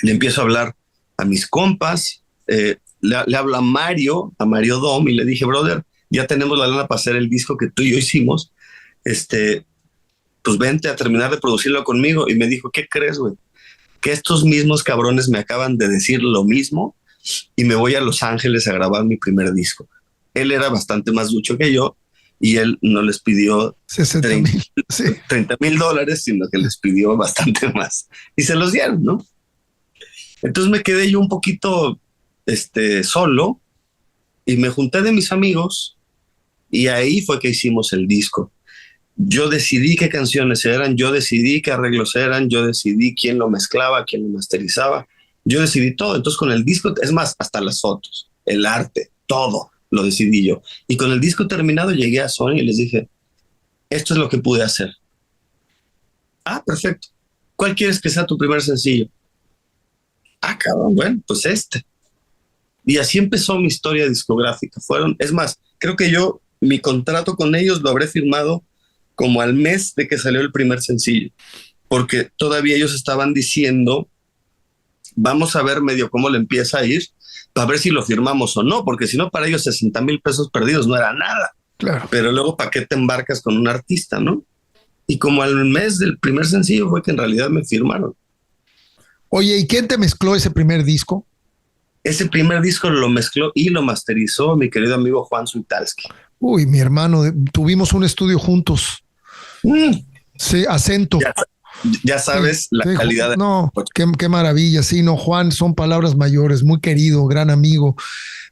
le empiezo a hablar a mis compas, le hablo a Mario Dom, y le dije, brother, ya tenemos la lana para hacer el disco que tú y yo hicimos, pues vente a terminar de producirlo conmigo. Y me dijo, ¿qué crees, güey? Que estos mismos cabrones me acaban de decir lo mismo y me voy a Los Ángeles a grabar mi primer disco. Él era bastante más ducho que yo y él no les pidió 60,000. Sí. $30,000, sino que les pidió bastante más y se los dieron, ¿no? Entonces me quedé yo un poquito solo y me junté de mis amigos y ahí fue que hicimos el disco. Yo decidí qué canciones eran, yo decidí qué arreglos eran, yo decidí quién lo mezclaba, quién lo masterizaba, yo decidí todo. Entonces con el disco, es más, hasta las fotos, el arte, todo lo decidí yo. Y con el disco terminado llegué a Sony y les dije, esto es lo que pude hacer. Ah, perfecto. ¿Cuál quieres que sea tu primer sencillo? Ah, cabrón, bueno, pues este. Y así empezó mi historia discográfica. Es más, creo que mi contrato con ellos lo habré firmado como al mes de que salió el primer sencillo, porque todavía ellos estaban diciendo, vamos a ver medio cómo le empieza a ir, para ver si lo firmamos o no, porque si no, para ellos 60,000 pesos perdidos no era nada. Claro. Pero luego, ¿para qué te embarcas con un artista, no? Y como al mes del primer sencillo fue que en realidad me firmaron. Oye, ¿y quién te mezcló ese primer disco? Ese primer disco lo mezcló y lo masterizó mi querido amigo Juan Suitalski. Uy, mi hermano, tuvimos un estudio juntos. Sí, Acento. Ya sabes, sí, la calidad. No, qué maravilla. Sí, no, Juan, son palabras mayores, muy querido, gran amigo.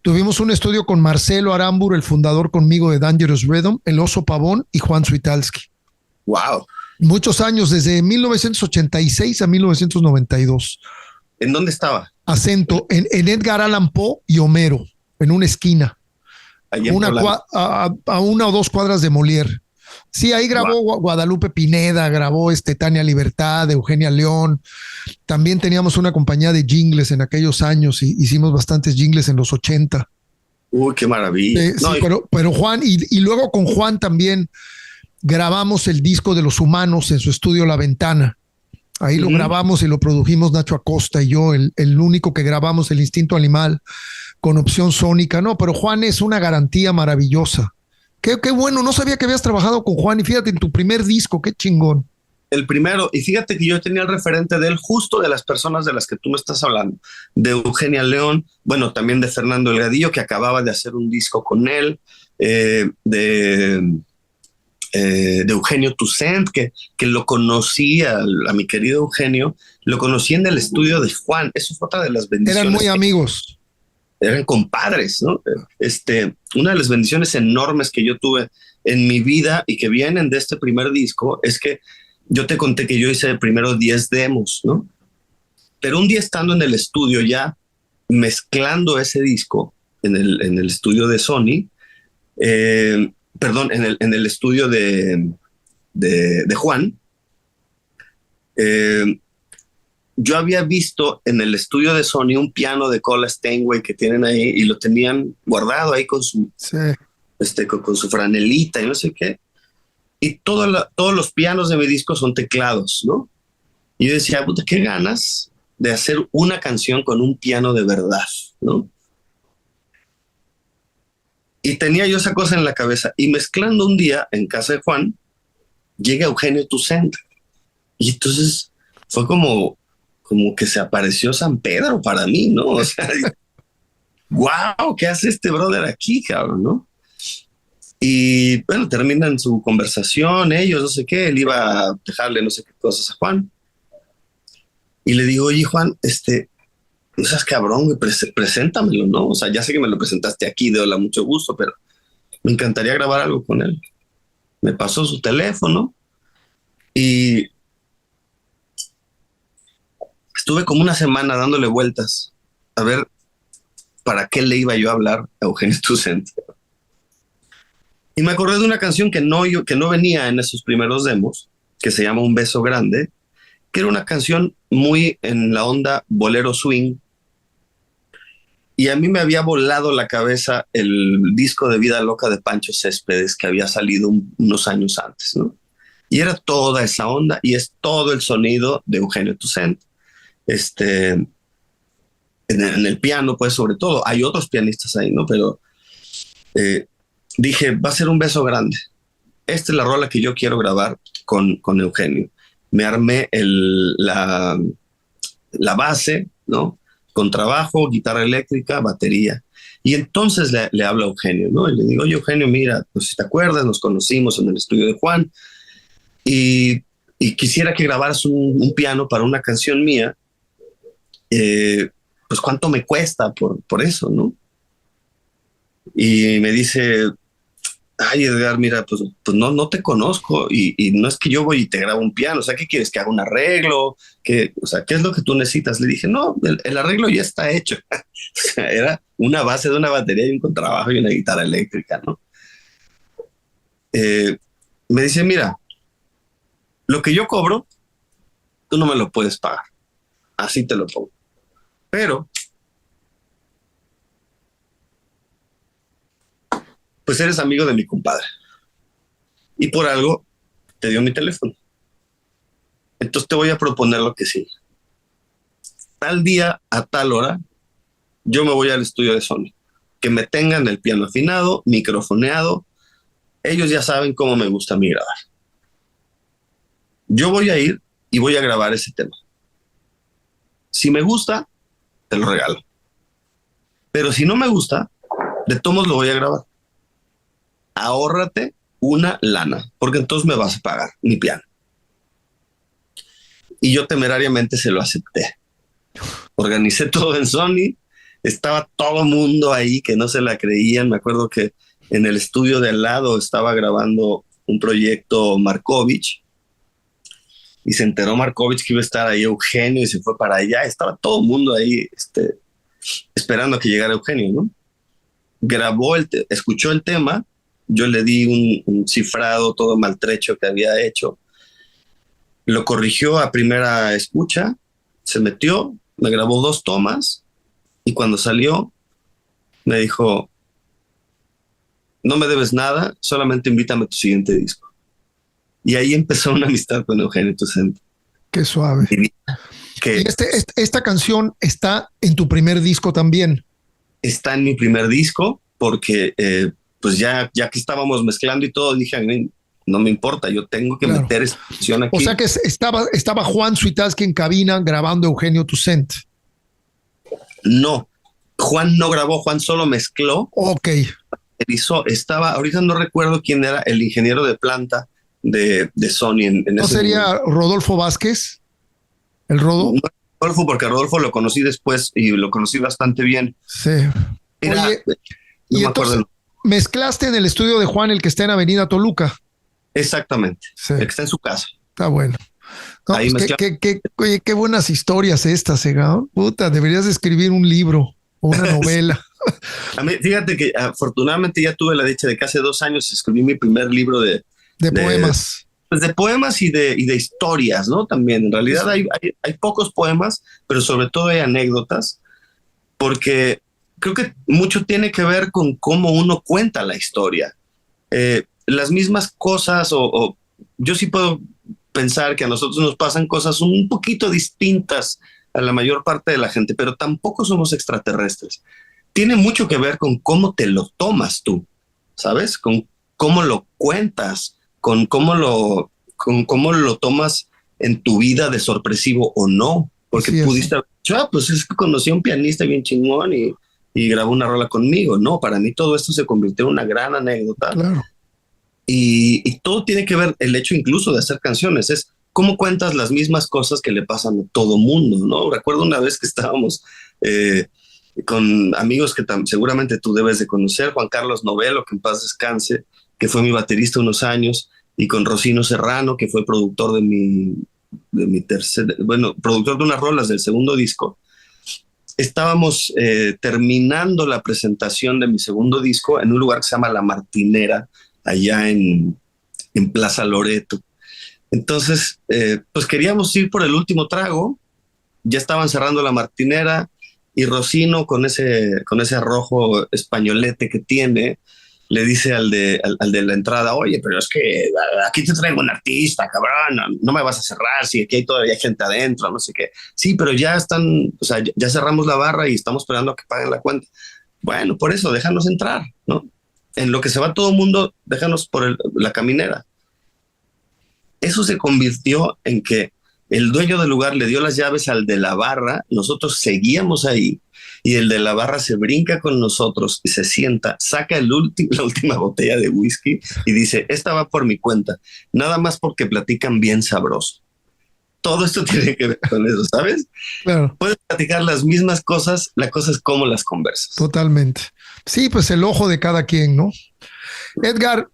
Tuvimos un estudio con Marcelo Aramburu, el fundador conmigo de Dangerous Rhythm, el Oso Pavón y Juan Suitalski. Wow. Muchos años, desde 1986 a 1992. ¿En dónde estaba? Acento, en Edgar Allan Poe y Homero, en una esquina. A una o dos cuadras de Molière. Sí, ahí grabó Guadalupe Pineda, grabó Tania Libertad, Eugenia León. También teníamos una compañía de jingles en aquellos años y hicimos bastantes jingles en los 80. Uy, qué maravilla. Sí, pero Juan, y luego con Juan también grabamos el disco de Los Humanos en su estudio La Ventana. Ahí lo grabamos y lo produjimos Nacho Acosta y yo, el único que grabamos El Instinto Animal con opción sónica. No, pero Juan es una garantía maravillosa. Qué bueno, no sabía que habías trabajado con Juan y fíjate en tu primer disco, qué chingón. El primero, y fíjate que yo tenía el referente de él justo de las personas de las que tú me estás hablando, de Eugenia León, bueno, también de Fernando Delgadillo, que acababa de hacer un disco con él, de Eugenio Toussaint, que lo conocía, a mi querido Eugenio, lo conocí en el estudio de Juan. Eso fue otra de las bendiciones. Eran muy amigos. Eran compadres, ¿no? Una de las bendiciones enormes que yo tuve en mi vida y que vienen de este primer disco es que yo te conté que yo hice primero 10 demos, ¿no? Pero un día estando en el estudio ya mezclando ese disco en el estudio de Sony, perdón, en el estudio de Juan, yo había visto en el estudio de Sony un piano de Cola Steinway que tienen ahí y lo tenían guardado ahí con su con su franelita y no sé qué. Y todos los pianos de mi disco son teclados, ¿no? Y yo decía, puta, qué ganas de hacer una canción con un piano de verdad, ¿no? Y tenía yo esa cosa en la cabeza. Y mezclando un día en casa de Juan, llega Eugenio Toussaint. Y entonces fue como que se apareció San Pedro para mí, ¿no? O sea, wow, ¿qué hace este brother aquí, cabrón, no? Y bueno, terminan su conversación, ellos, no sé qué, él iba a dejarle no sé qué cosas a Juan. Y le digo, oye, Juan, no seas cabrón, güey, preséntamelo, ¿no? O sea, ya sé que me lo presentaste aquí, de hola, mucho gusto, pero me encantaría grabar algo con él. Me pasó su teléfono y estuve como una semana dándole vueltas a ver para qué le iba yo a hablar a Eugenio Toussaint. Y me acordé de una canción que no venía en esos primeros demos, que se llama Un beso grande, que era una canción muy en la onda bolero swing. Y a mí me había volado la cabeza el disco de Vida Loca de Pancho Céspedes, que había salido unos años antes, ¿no? Y era toda esa onda y es todo el sonido de Eugenio Toussaint. En el piano, pues, sobre todo. Hay otros pianistas ahí, ¿no? Pero dije, va a ser un beso grande. Esta es la rola que yo quiero grabar con Eugenio. Me armé la base, ¿no? Contrabajo, guitarra eléctrica, batería. Y entonces le hablo a Eugenio, ¿no? Y le digo, oye, Eugenio, mira, pues si te acuerdas, nos conocimos en el estudio de Juan y quisiera que grabaras un piano para una canción mía. Pues cuánto me cuesta por eso, ¿no? Y me dice, ay, Edgar, mira, pues no te conozco y no es que yo voy y te grabo un piano, o sea, ¿qué quieres? ¿Que haga un arreglo? O sea, ¿qué es lo que tú necesitas? Le dije, no, el arreglo ya está hecho. O sea, era una base de una batería y un contrabajo y una guitarra eléctrica, ¿no? Me dice, mira, lo que yo cobro, tú no me lo puedes pagar. Así te lo pongo. Pero pues eres amigo de mi compadre y por algo te dio mi teléfono. Entonces te voy a proponer lo que sigue. Tal día a tal hora yo me voy al estudio de Sony, que me tengan el piano afinado, microfoneado. Ellos ya saben cómo me gusta a mí grabar. Yo voy a ir y voy a grabar ese tema. Si me gusta, te lo regalo. Pero si no me gusta, de todos lo voy a grabar. Ahórrate una lana, porque entonces me vas a pagar mi piano. Y yo temerariamente se lo acepté. Organicé todo en Sony, estaba todo mundo ahí que no se la creían. Me acuerdo que en el estudio de al lado estaba grabando un proyecto Markovich y se enteró Markovich que iba a estar ahí Eugenio y se fue para allá. Estaba todo el mundo ahí esperando a que llegara Eugenio, ¿no? Escuchó el tema. Yo le di un cifrado todo maltrecho que había hecho. Lo corrigió a primera escucha, se metió, me grabó 2 tomas y cuando salió me dijo, no me debes nada, solamente invítame a tu siguiente disco. Y ahí empezó una amistad con Eugenio Toussaint. Qué suave. Y esta canción está en tu primer disco también. Está en mi primer disco porque pues ya que estábamos mezclando y todo, dije, no me importa, yo tengo que meter esta canción aquí. O sea que estaba Juan Suitalski en cabina grabando Eugenio Toussaint. No, Juan no grabó, Juan solo mezcló. Ok. Ahorita no recuerdo quién era el ingeniero de planta de Sony. ¿No sería momento. Rodolfo Vázquez? ¿El Rodo? No, Rodolfo, porque a Rodolfo lo conocí después y lo conocí bastante bien. Sí. Oye, y entonces mezclaste en el estudio de Juan, el que está en Avenida Toluca. Exactamente, sí. El que está en su casa. Está bueno. No, ahí pues oye, qué buenas historias estas, ¿no? Puta, deberías escribir un libro o una novela. A mí, fíjate que afortunadamente ya tuve la dicha de que hace 2 años escribí mi primer libro de poemas. Pues de poemas y de historias, ¿no? También, en realidad hay pocos poemas, pero sobre todo hay anécdotas, porque creo que mucho tiene que ver con cómo uno cuenta la historia. Las mismas cosas, o yo sí puedo pensar que a nosotros nos pasan cosas un poquito distintas a la mayor parte de la gente, pero tampoco somos extraterrestres. Tiene mucho que ver con cómo te lo tomas tú, ¿sabes? Con cómo lo cuentas, con cómo lo tomas en tu vida de sorpresivo o no. Porque Sí, pudiste haber dicho, pues es que conocí a un pianista bien chingón y grabó una rola conmigo. No, para mí todo esto se convirtió en una gran anécdota. claro. Y todo tiene que ver, el hecho incluso de hacer canciones, es cómo cuentas las mismas cosas que le pasan a todo mundo, ¿no? Recuerdo una vez que estábamos con amigos que seguramente tú debes de conocer, Juan Carlos Novelo, que en paz descanse, que fue mi baterista unos años, y con Rocino Serrano, que fue productor de mi productor de unas rolas del segundo disco. Estábamos terminando la presentación de mi segundo disco en un lugar que se llama La Martinera, allá en Plaza Loreto. Entonces, pues queríamos ir por el último trago, ya estaban cerrando La Martinera y Rocino con ese arrojo españolete que tiene, le dice al de la entrada, oye, pero es que aquí te traigo un artista, cabrón, no me vas a cerrar, si aquí todavía hay gente adentro, no sé qué. Sí, pero ya están, o sea, ya cerramos la barra y estamos esperando a que paguen la cuenta. Bueno, por eso, déjanos entrar, ¿no? En lo que se va todo el mundo, déjanos por la caminera. Eso se convirtió en que el dueño del lugar le dio las llaves al de la barra, nosotros seguíamos ahí y el de la barra se brinca con nosotros y se sienta, saca la última botella de whisky y dice, esta va por mi cuenta, nada más porque platican bien sabroso. Todo esto tiene que ver con eso, ¿sabes? Claro. Puedes platicar las mismas cosas, la cosa es cómo las conversas. Totalmente. Sí, pues el ojo de cada quien, ¿no? Edgar,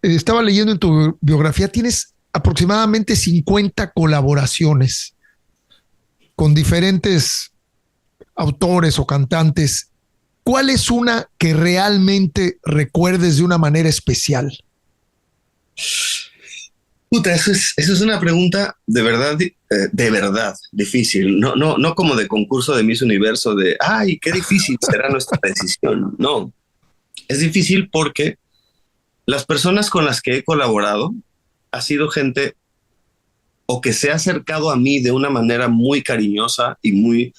estaba leyendo en tu biografía, tienes aproximadamente 50 colaboraciones con diferentes autores o cantantes. ¿Cuál es una que realmente recuerdes de una manera especial? Puta, eso es una pregunta de verdad difícil. No como de concurso de Miss Universo de, ay, qué difícil será nuestra decisión. No, es difícil porque las personas con las que he colaborado ha sido gente o que se ha acercado a mí de una manera muy cariñosa y muy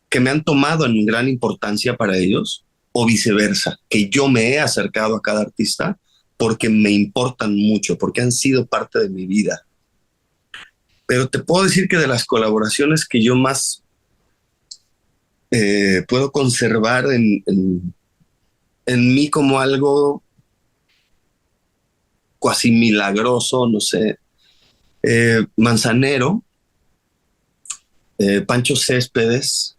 que me han tomado en gran importancia para ellos, o viceversa, que yo me he acercado a cada artista porque me importan mucho, porque han sido parte de mi vida. Pero te puedo decir que de las colaboraciones que yo más puedo conservar en mí como algo cuasi milagroso, no sé, Manzanero, Pancho Céspedes,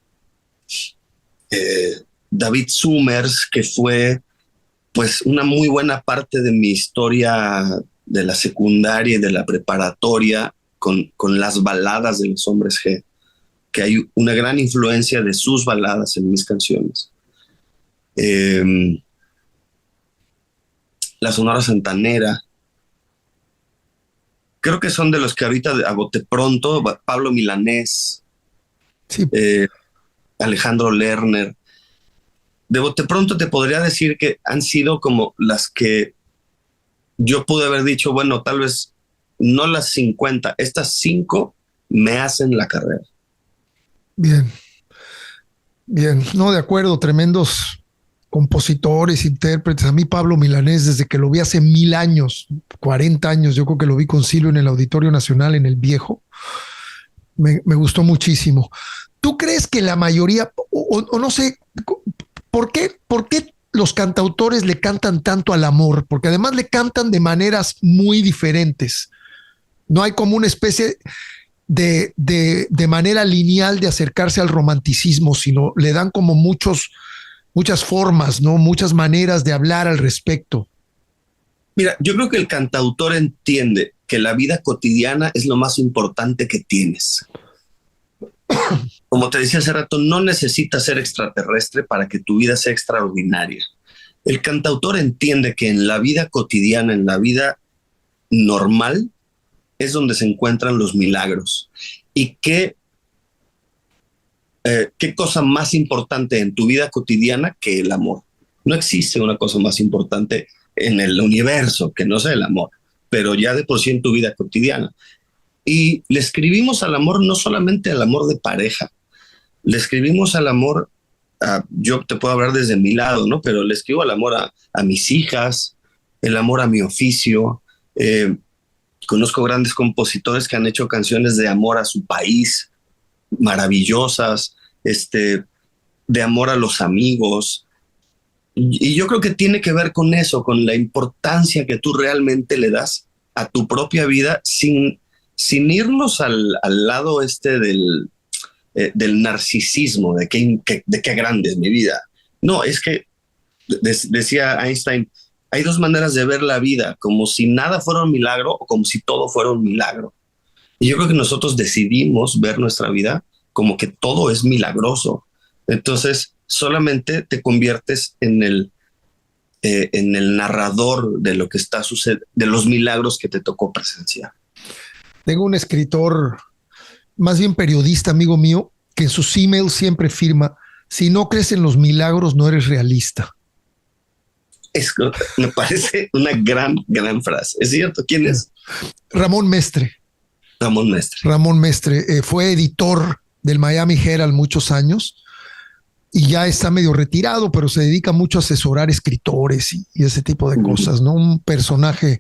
David Summers, que fue pues una muy buena parte de mi historia de la secundaria y de la preparatoria con las baladas de los Hombres G, que hay una gran influencia de sus baladas en mis canciones. La Sonora Santanera, creo que son de los que ahorita a bote pronto, Pablo Milanés, Sí. Alejandro Lerner. De bote pronto te podría decir que han sido como las que yo pude haber dicho, bueno, tal vez no las 50, estas 5 me hacen la carrera. Bien, bien, no, de acuerdo, tremendos compositores, intérpretes. A mí Pablo Milanés, desde que lo vi hace 1000 años, 40 años, yo creo que lo vi con Silvio en el Auditorio Nacional, en el Viejo, me gustó muchísimo. ¿Tú crees que la mayoría, o no sé, ¿por qué los cantautores le cantan tanto al amor? Porque además le cantan de maneras muy diferentes. No hay como una especie de manera lineal de acercarse al romanticismo, sino le dan como muchas formas, ¿no? Muchas maneras de hablar al respecto. Mira, yo creo que el cantautor entiende que la vida cotidiana es lo más importante que tienes. Como te decía hace rato, no necesitas ser extraterrestre para que tu vida sea extraordinaria. El cantautor entiende que en la vida cotidiana, en la vida normal, es donde se encuentran los milagros y que ¿qué cosa más importante en tu vida cotidiana que el amor? No existe una cosa más importante en el universo que no sea el amor, pero ya de por sí en tu vida cotidiana. Y le escribimos al amor, no solamente al amor de pareja, le escribimos al amor, yo te puedo hablar desde mi lado, ¿no? Pero le escribo al amor a mis hijas, el amor a mi oficio. Conozco grandes compositores que han hecho canciones de amor a su país, maravillosas, de amor a los amigos. Y yo creo que tiene que ver con eso, con la importancia que tú realmente le das a tu propia vida sin irnos al lado del narcisismo, de qué grande es mi vida. No, es que decía Einstein, hay dos maneras de ver la vida, como si nada fuera un milagro o como si todo fuera un milagro. Y yo creo que nosotros decidimos ver nuestra vida como que todo es milagroso. Entonces, solamente te conviertes en el narrador de lo que está sucediendo, de los milagros que te tocó presenciar. Tengo un escritor, más bien periodista, amigo mío, que en sus emails siempre firma: si no crees en los milagros, no eres realista. Me parece una gran frase. ¿Es cierto? ¿Quién es? Ramón Mestre. Ramón Mestre. Ramón Mestre fue editor del Miami Herald muchos años y ya está medio retirado, pero se dedica mucho a asesorar escritores y ese tipo de cosas, ¿no? Un personaje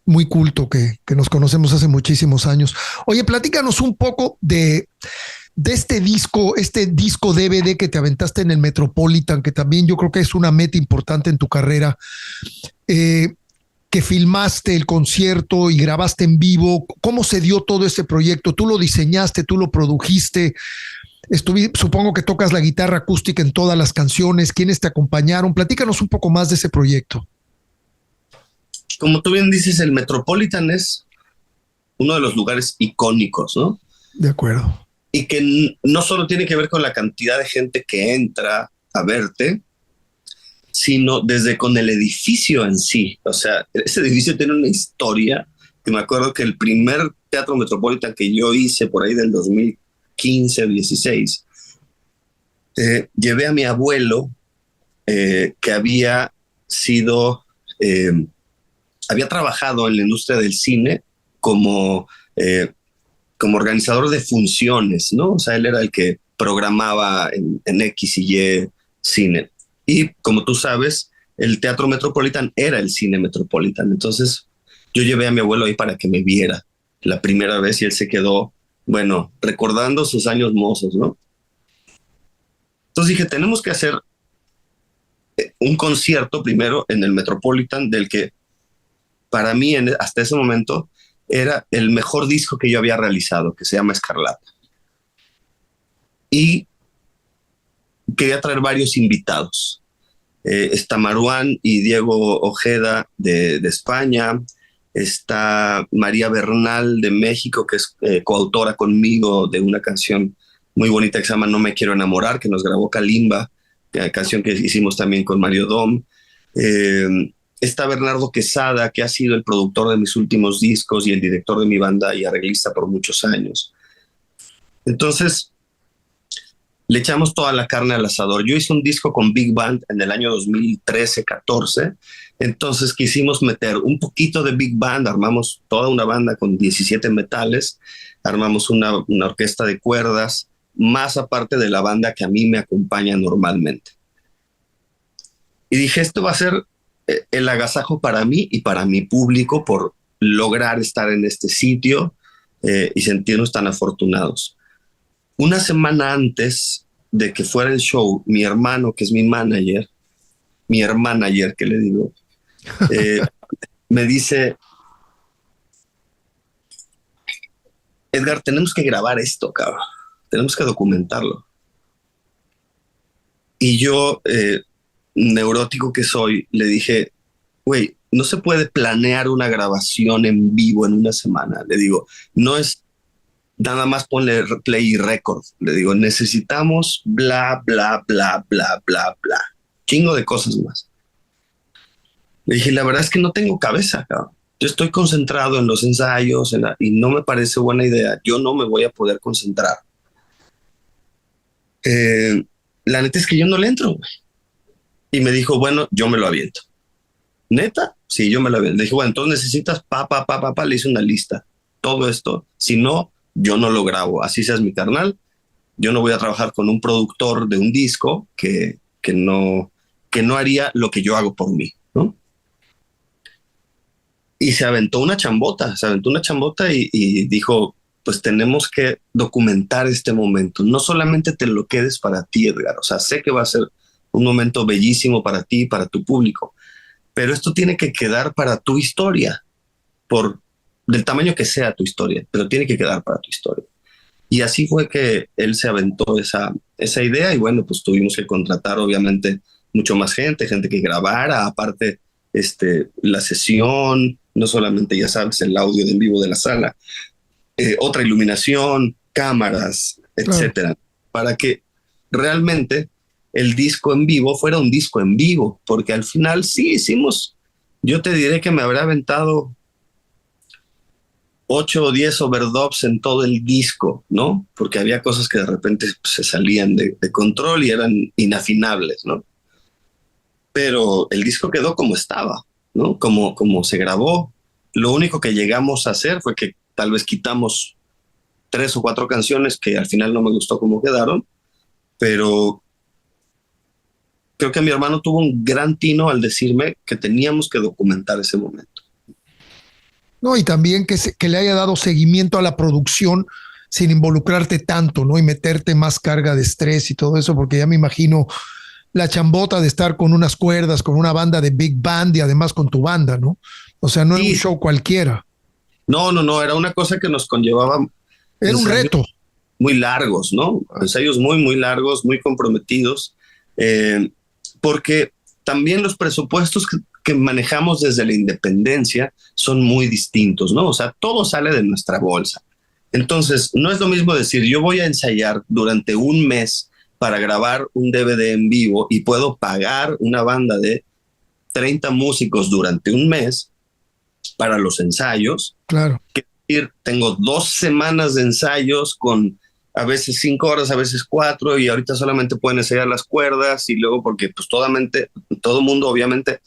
muy culto que nos conocemos hace muchísimos años. Oye, platícanos un poco de este disco DVD que te aventaste en el Metropolitan, que también yo creo que es una meta importante en tu carrera, que filmaste el concierto y grabaste en vivo. ¿Cómo se dio todo ese proyecto? ¿Tú lo diseñaste, tú lo produjiste? Supongo que tocas la guitarra acústica en todas las canciones. ¿Quiénes te acompañaron? Platícanos un poco más de ese proyecto. Como tú bien dices, el Metropolitan es uno de los lugares icónicos, ¿no? De acuerdo. Y que no solo tiene que ver con la cantidad de gente que entra a verte, sino desde con el edificio en sí. O sea, ese edificio tiene una historia que me acuerdo que el primer Teatro Metropolitan que yo hice por ahí del 2015 o 16, llevé a mi abuelo, que había trabajado en la industria del cine como organizador de funciones, ¿no? O sea, él era el que programaba en X y Y cine. Y como tú sabes, el Teatro Metropolitan era el cine Metropolitan. Entonces yo llevé a mi abuelo ahí para que me viera la primera vez y él se quedó, bueno, recordando sus años mozos, ¿no? Entonces dije, tenemos que hacer un concierto primero en el Metropolitan, del que para mí hasta ese momento era el mejor disco que yo había realizado, que se llama Escarlata. Y quería traer varios invitados. Está Maruán y Diego Ojeda de España. Está María Bernal de México, que es coautora conmigo de una canción muy bonita que se llama No me quiero enamorar, que nos grabó Kalimba, canción que hicimos también con Mario Dom. Está Bernardo Quesada, que ha sido el productor de mis últimos discos y el director de mi banda y arreglista por muchos años. Entonces, le echamos toda la carne al asador. Yo hice un disco con Big Band en el año 2013-14, entonces quisimos meter un poquito de Big Band, armamos toda una banda con 17 metales, armamos una orquesta de cuerdas, más aparte de la banda que a mí me acompaña normalmente. Y dije, esto va a ser el agasajo para mí y para mi público por lograr estar en este sitio y sentirnos tan afortunados. Una semana antes de que fuera el show, mi hermano, que es mi manager, que le digo, me dice, Edgar, tenemos que grabar esto, cabrón. Tenemos que documentarlo. Y yo, neurótico que soy, le dije, güey, no se puede planear una grabación en vivo en una semana. Le digo, no es nada más ponle play y record. Le digo, necesitamos bla, bla, bla, bla, bla, bla. Chingo de cosas más. Le dije, la verdad es que no tengo cabeza, cabrón. Yo estoy concentrado en los ensayos y no me parece buena idea. Yo no me voy a poder concentrar. eh, la neta es que yo no le entro, güey. Y me dijo, bueno, yo me lo aviento. ¿Neta? Sí, yo me lo aviento. Le dije, bueno, entonces necesitas le hice una lista. Todo esto, si no, yo no lo grabo. Así seas mi carnal, yo no voy a trabajar con un productor de un disco que no haría lo que yo hago por mí, ¿no? Y se aventó una chambota y dijo, pues tenemos que documentar este momento. No solamente te lo quedes para ti, Edgar. O sea, sé que va a ser un momento bellísimo para ti, para tu público, pero esto tiene que quedar para tu historia, por del tamaño que sea tu historia, pero tiene que quedar para tu historia. Y así fue que él se aventó esa idea y bueno, pues tuvimos que contratar obviamente mucho más gente que grabara, aparte la sesión, no solamente ya sabes el audio de en vivo de la sala, otra iluminación, cámaras, Claro. etcétera, para que realmente el disco en vivo fuera un disco en vivo, porque al final sí hicimos, yo te diré que me habrá aventado 8 o 10 overdubs en todo el disco, ¿no? Porque había cosas que de repente se salían de control y eran inafinables, ¿no? Pero el disco quedó como estaba, ¿no? Como se grabó. Lo único que llegamos a hacer fue que tal vez quitamos 3 o 4 canciones que al final no me gustó cómo quedaron, pero creo que mi hermano tuvo un gran tino al decirme que teníamos que documentar ese momento. No, y también que le haya dado seguimiento a la producción sin involucrarte tanto, ¿no? Y meterte más carga de estrés y todo eso, porque ya me imagino la chambota de estar con unas cuerdas, con una banda de big band y además con tu banda, ¿no? O sea, no era un Sí, show cualquiera, no, era una cosa que nos conllevaba era un ensayos reto. muy largos, ¿no? Ensayos muy largos, muy comprometidos, eh, porque también los presupuestos que manejamos desde la independencia son muy distintos, ¿no? O sea, todo sale de nuestra bolsa. Entonces, no es lo mismo decir, yo voy a ensayar durante un mes para grabar un DVD en vivo y puedo pagar una banda de 30 músicos durante un mes para los ensayos, Claro. que decir, tengo 2 semanas de ensayos con a veces 5 horas, a veces 4, y ahorita solamente pueden ensayar las cuerdas y luego porque pues todo mundo obviamente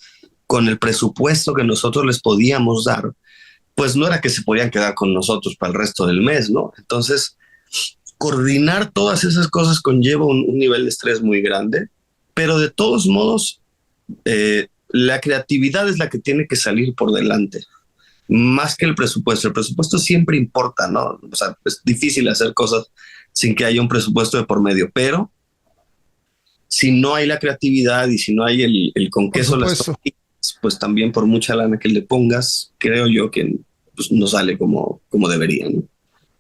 con el presupuesto que nosotros les podíamos dar, pues no era que se podían quedar con nosotros para el resto del mes, ¿no? Entonces, coordinar todas esas cosas conlleva un nivel de estrés muy grande, pero de todos modos, la creatividad es la que tiene que salir por delante más que el presupuesto. El presupuesto siempre importa, ¿no? O sea, es difícil hacer cosas sin que haya un presupuesto de por medio, pero si no hay la creatividad y si no hay el con Por queso las supuesto. tortillas, pues también por mucha lana que le pongas, creo yo que pues, no sale como debería, ¿no?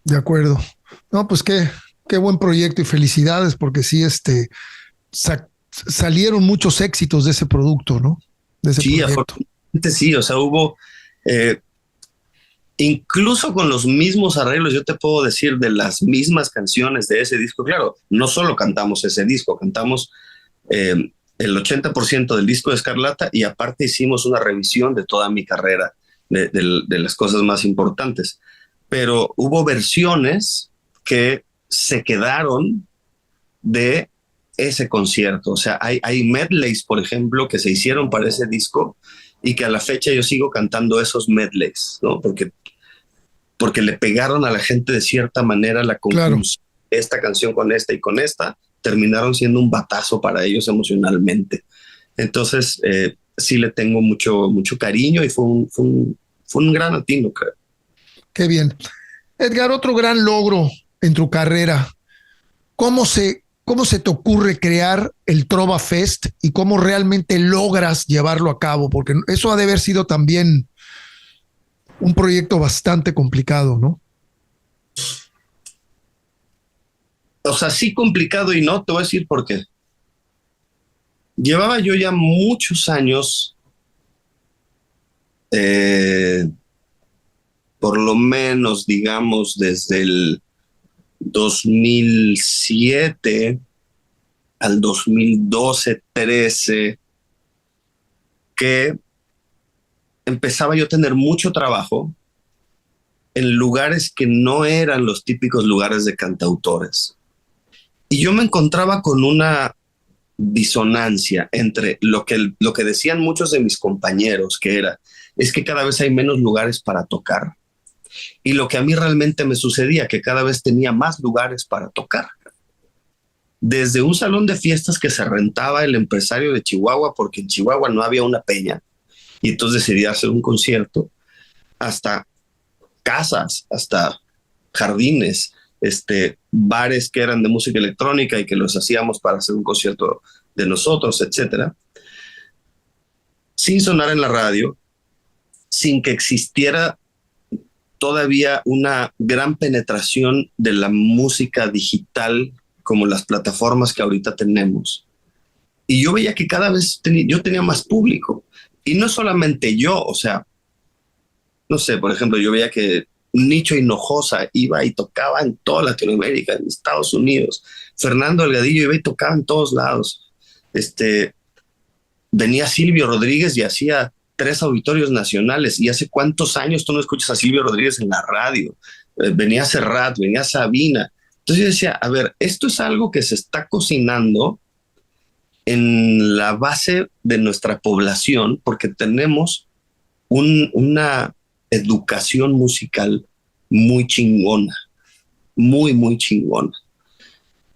De acuerdo. No, pues qué buen proyecto y felicidades, porque sí, salieron muchos éxitos de ese producto, ¿no? De ese Sí, proyecto. afortunadamente sí, o sea, hubo, eh, incluso con los mismos arreglos, yo te puedo decir de las mismas canciones de ese disco, claro, no solo cantamos ese disco, cantamos eh, el 80% del disco de Escarlata y aparte hicimos una revisión de toda mi carrera, de las cosas más importantes. Pero hubo versiones que se quedaron de ese concierto. O sea, hay medleys, por ejemplo, que se hicieron para ese disco y que a la fecha yo sigo cantando esos medleys, ¿no? Porque le pegaron a la gente de cierta manera la Claro. conjunción. Esta canción con esta y con esta terminaron siendo un batazo para ellos emocionalmente. Entonces, sí le tengo mucho cariño y fue un gran atino, creo. Qué bien. Edgar, otro gran logro en tu carrera. ¿Cómo se te ocurre crear el Trova Fest y cómo realmente logras llevarlo a cabo? Porque eso ha de haber sido también un proyecto bastante complicado, ¿no? O sea, sí complicado y no, te voy a decir por qué. Llevaba yo ya muchos años, eh, por lo menos, digamos, desde el 2007 al 2012, 13, que empezaba yo a tener mucho trabajo en lugares que no eran los típicos lugares de cantautores. Y yo me encontraba con una disonancia entre lo que decían muchos de mis compañeros, que era, es que cada vez hay menos lugares para tocar. Y lo que a mí realmente me sucedía, que cada vez tenía más lugares para tocar. Desde un salón de fiestas que se rentaba el empresario de Chihuahua, porque en Chihuahua no había una peña, y entonces decidí hacer un concierto, hasta casas, hasta jardines, bares que eran de música electrónica y que los hacíamos para hacer un concierto de nosotros, etcétera, sin sonar en la radio, sin que existiera todavía una gran penetración de la música digital como las plataformas que ahorita tenemos. Y yo veía que cada vez yo tenía más público. Y no solamente yo, o sea, no sé, por ejemplo, yo veía que Nicho Hinojosa iba y tocaba en toda Latinoamérica, en Estados Unidos. Fernando Delgadillo iba y tocaba en todos lados. Venía Silvio Rodríguez y hacía 3 auditorios nacionales. ¿Y hace cuántos años tú no escuchas a Silvio Rodríguez en la radio? Venía Serrat, venía Sabina. Entonces yo decía, a ver, esto es algo que se está cocinando en la base de nuestra población porque tenemos una educación musical muy chingona, muy chingona.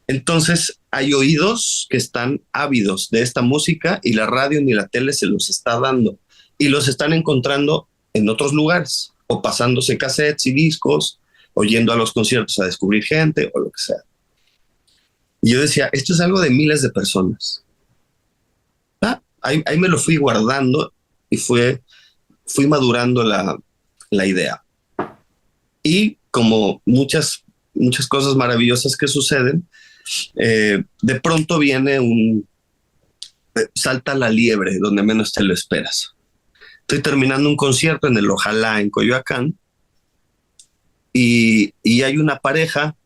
Entonces hay oídos que están ávidos de esta música y la radio ni la tele se los está dando y los están encontrando en otros lugares o pasándose cassettes y discos o yendo a los conciertos a descubrir gente o lo que sea. Y yo decía, esto es algo de miles de personas. Ahí me lo fui guardando y fui madurando la idea. Y como muchas cosas maravillosas que suceden, de pronto viene salta la liebre donde menos te lo esperas. Estoy terminando un concierto en el Ojalá en Coyoacán y hay una pareja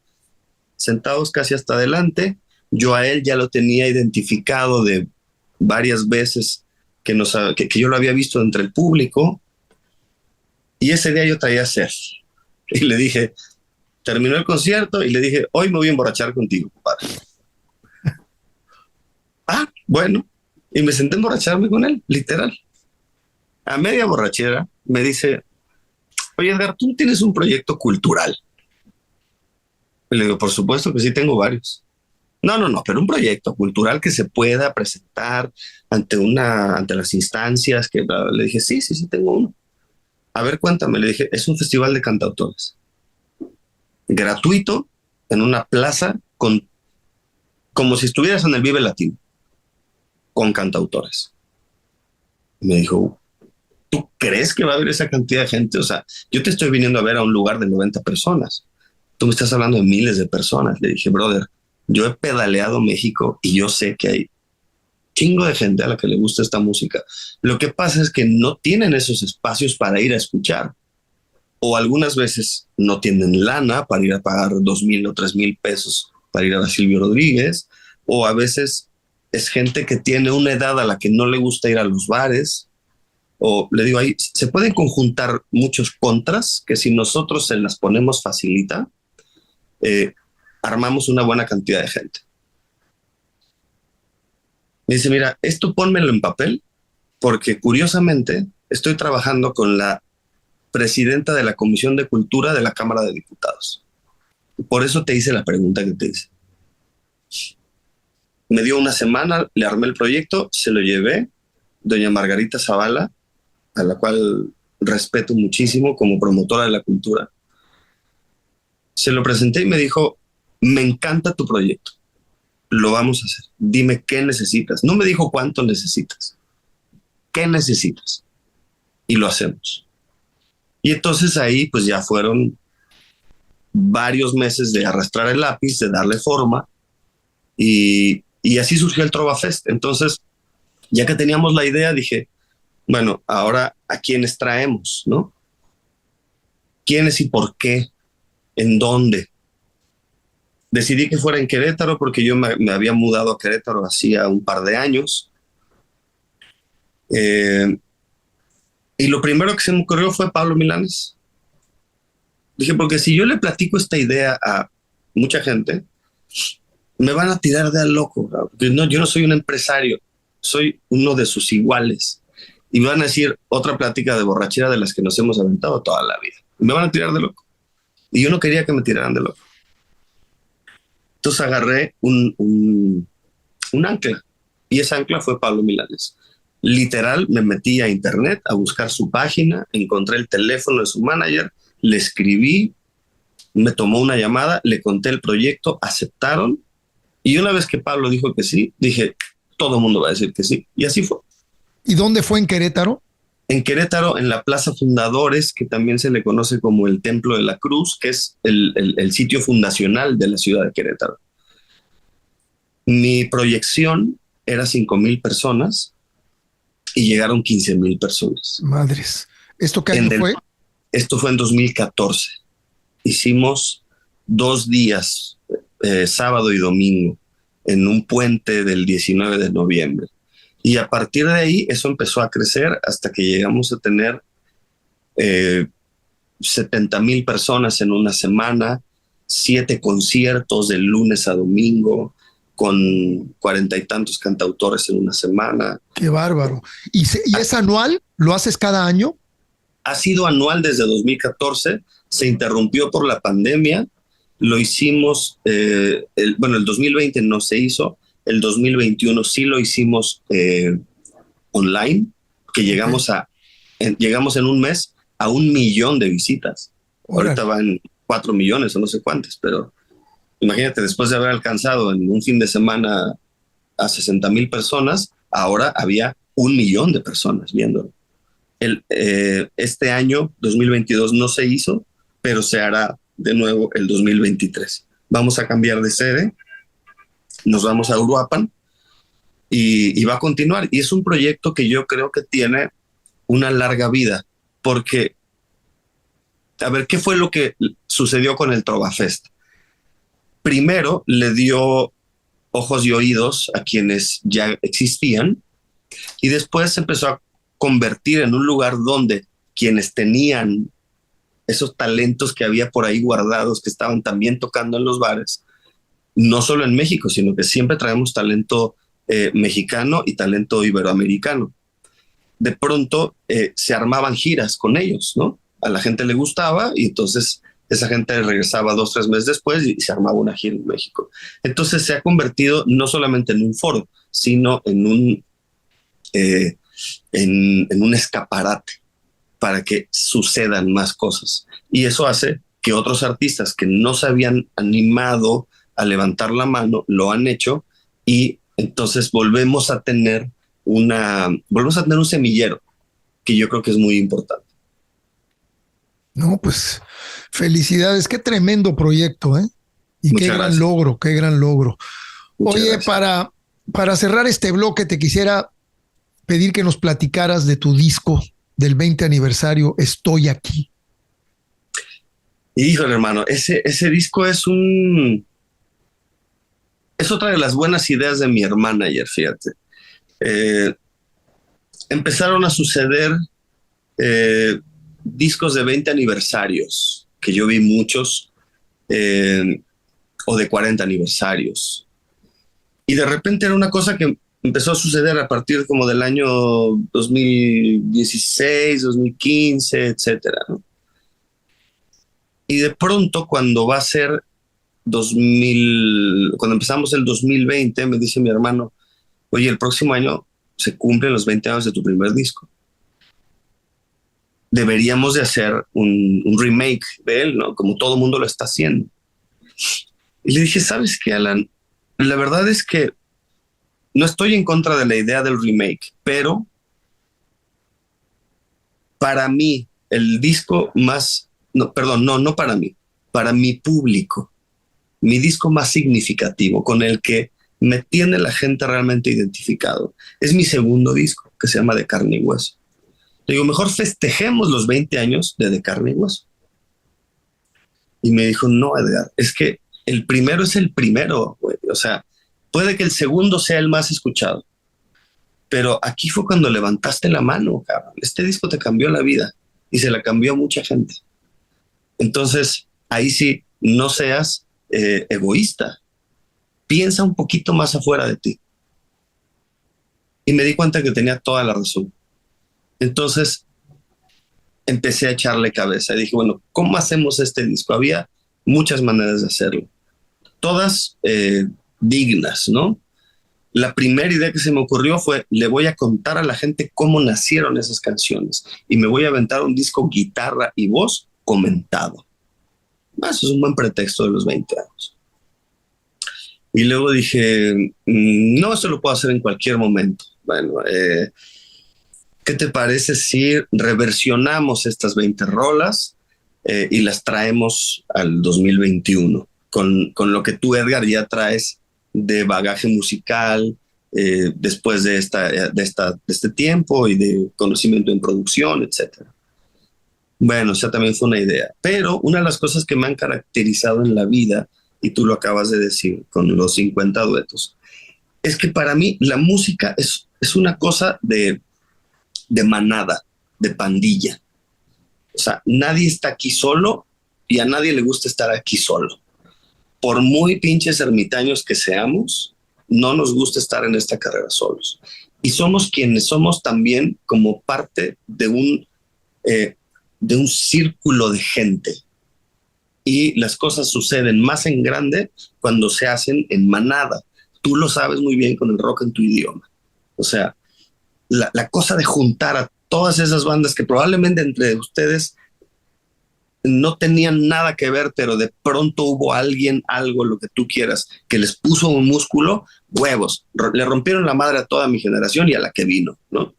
sentados casi hasta adelante. Yo a él ya lo tenía identificado de varias veces que yo lo había visto entre el público y ese día yo traía sed y le dije, terminó el concierto y le dije, hoy me voy a emborrachar contigo, compadre. Bueno, y me senté a emborracharme con él, literal. A media borrachera me dice, oye Edgar, tú tienes un proyecto cultural. Y le digo, por supuesto que sí, tengo varios. No, pero un proyecto cultural que se pueda presentar ante las instancias. Le dije, sí, tengo uno. A ver, cuéntame. Le dije, es un festival de cantautores. Gratuito, en una plaza, como si estuvieras en el Vive Latino, con cantautores. Me dijo, ¿tú crees que va a haber esa cantidad de gente? O sea, yo te estoy viniendo a ver a un lugar de 90 personas. Tú me estás hablando de miles de personas. Le dije, brother, yo he pedaleado México y yo sé que hay chingo de gente a la que le gusta esta música. Lo que pasa es que no tienen esos espacios para ir a escuchar. O algunas veces no tienen lana para ir a pagar 2,000 o 3,000 pesos para ir a Silvio Rodríguez. O a veces es gente que tiene una edad a la que no le gusta ir a los bares. O le digo, ahí se pueden conjuntar muchos contras que si nosotros se las ponemos facilita, armamos una buena cantidad de gente. Me dice, mira, esto pónmelo en papel porque curiosamente estoy trabajando con la presidenta de la Comisión de Cultura de la Cámara de Diputados. Por eso te hice la pregunta que te hice. Me dio una semana, le armé el proyecto, se lo llevé. Doña Margarita Zavala, a la cual respeto muchísimo como promotora de la cultura, se lo presenté y me dijo, me encanta tu proyecto, lo vamos a hacer, dime qué necesitas. No me dijo cuánto necesitas, qué necesitas, y lo hacemos. Y entonces ahí pues ya fueron varios meses de arrastrar el lápiz, de darle forma, y así surgió el Trova Fest. Entonces, ya que teníamos la idea, dije, bueno, ahora ¿a quiénes traemos, no? ¿Quiénes y por qué? ¿En dónde? Decidí que fuera en Querétaro porque yo me había mudado a Querétaro hacía un par de años. Y lo primero que se me ocurrió fue Pablo Milanés. Dije, porque si yo le platico esta idea a mucha gente, me van a tirar de al loco, ¿no? No, yo no soy un empresario, soy uno de sus iguales. Y me van a decir otra plática de borrachera de las que nos hemos aventado toda la vida. Me van a tirar de loco. Y yo no quería que me tiraran de loco. Entonces agarré un ancla. Y esa ancla fue Pablo Milanés. Literal, me metí a internet a buscar su página, encontré el teléfono de su manager, le escribí, me tomó una llamada, le conté el proyecto, aceptaron. Y una vez que Pablo dijo que sí, dije, todo el mundo va a decir que sí. Y así fue. ¿Y dónde fue en Querétaro? En Querétaro, en la Plaza Fundadores, que también se le conoce como el Templo de la Cruz, que es el sitio fundacional de la ciudad de Querétaro. Mi proyección era 5,000 personas y llegaron 15,000 personas. Madres. ¿Esto qué año fue? Esto fue en 2014. Hicimos 2 días, sábado y domingo, en un puente del 19 de noviembre. Y a partir de ahí, eso empezó a crecer hasta que llegamos a tener 70,000 personas en una semana, 7 conciertos de lunes a domingo, con 40 y tantos cantautores en una semana. ¡Qué bárbaro! ¿Y es anual? ¿Lo haces cada año? Ha sido anual desde 2014, se interrumpió por la pandemia, lo hicimos, el 2020 no se hizo, el 2021 sí lo hicimos online, que llegamos en un mes a 1 millón de visitas. Ahorita van 4 millones o no sé cuántas, pero imagínate, después de haber alcanzado en un fin de semana a 60,000 personas, ahora había 1 millón de personas viéndolo. Este año, 2022, no se hizo, pero se hará de nuevo el 2023. Vamos a cambiar de sede, nos vamos a Uruapan y va a continuar. Y es un proyecto que yo creo que tiene una larga vida, porque, a ver, ¿qué fue lo que sucedió con el Trovafest? Primero le dio ojos y oídos a quienes ya existían y después se empezó a convertir en un lugar donde quienes tenían esos talentos que había por ahí guardados, que estaban también tocando en los bares, no solo en México, sino que siempre traemos talento mexicano y talento iberoamericano. De pronto se armaban giras con ellos, ¿no? A la gente le gustaba y entonces esa gente regresaba 2 o 3 meses después y se armaba una gira en México. Entonces se ha convertido no solamente en un foro, sino en un escaparate para que sucedan más cosas. Y eso hace que otros artistas que no se habían animado a levantar la mano lo han hecho y entonces volvemos a tener un semillero que yo creo que es muy importante. No, pues felicidades, qué tremendo proyecto, ¿eh? Y qué gran logro, qué gran logro. Oye, para cerrar este bloque, te quisiera pedir que nos platicaras de tu disco del 20 aniversario, Estoy Aquí. Híjole, hermano, ese disco es otra de las buenas ideas de mi hermana ayer, fíjate. Empezaron a suceder discos de 20 aniversarios, que yo vi muchos, o de 40 aniversarios. Y de repente era una cosa que empezó a suceder a partir como del año 2016, 2015, etcétera, ¿no? Y de pronto, cuando va a ser cuando empezamos el 2020, me dice mi hermano, oye, el próximo año se cumplen los 20 años de tu primer disco. Deberíamos de hacer un remake de él, ¿no? Como todo mundo lo está haciendo. Y le dije, ¿sabes qué, Alan? La verdad es que no estoy en contra de la idea del remake, pero para mí, el disco más... No para mí, para mi público, mi disco más significativo, con el que me tiene la gente realmente identificado, es mi segundo disco, que se llama De Carne y Hueso. Le digo, mejor festejemos los 20 años de Carne y Hueso. Y me dijo, no, Edgar, es que el primero es el primero, güey. O sea, puede que el segundo sea el más escuchado, pero aquí fue cuando levantaste la mano, cabrón. Este disco te cambió la vida y se la cambió a mucha gente. Entonces, ahí sí, no seas egoísta. piensa un poquito más afuera de ti. Y me di cuenta que tenía toda la razón. Entonces empecé a echarle cabeza y dije, bueno, ¿cómo hacemos este disco? Había muchas maneras de hacerlo, todas dignas, ¿no? La primera idea que se me ocurrió fue, le voy a contar a la gente cómo nacieron esas canciones y me voy a aventar un disco guitarra y voz comentado. Eso es un buen pretexto de los 20 años. Y luego dije, no, esto lo puedo hacer en cualquier momento. Bueno, ¿qué te parece si reversionamos estas 20 rolas y las traemos al 2021? Con lo que tú, Edgar, ya traes de bagaje musical después de este tiempo y de conocimiento en producción, etc. Bueno, esa también fue una idea. Pero una de las cosas que me han caracterizado en la vida, y tú lo acabas de decir con los 50 duetos, es que para mí la música es una cosa de manada, de pandilla. O sea, nadie está aquí solo y a nadie le gusta estar aquí solo. Por muy pinches ermitaños que seamos, no nos gusta estar en esta carrera solos. Y somos quienes somos también como parte de un círculo de gente. Y las cosas suceden más en grande cuando se hacen en manada. Tú lo sabes muy bien con el rock en tu idioma. O sea, la cosa de juntar a todas esas bandas que probablemente entre ustedes no tenían nada que ver, pero de pronto hubo alguien, algo, lo que tú quieras, que les puso un músculo, huevos, le rompieron la madre a toda mi generación y a la que vino, ¿no?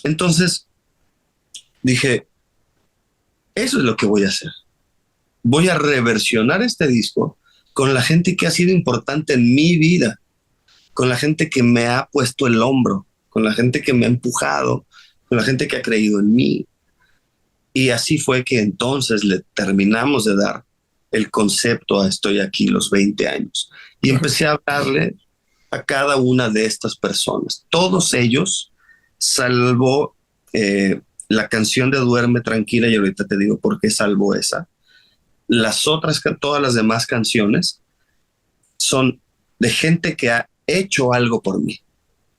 Entonces dije, eso es lo que voy a hacer. Voy a reversionar este disco con la gente que ha sido importante en mi vida, con la gente que me ha puesto el hombro, con la gente que me ha empujado, con la gente que ha creído en mí. Y así fue que entonces le terminamos de dar el concepto a Estoy Aquí los 20 años. Y empecé a hablarle a cada una de estas personas. Todos ellos, salvo la canción de Duerme Tranquila, y ahorita te digo por qué salvo esa. Las otras, todas las demás canciones son de gente que ha hecho algo por mí,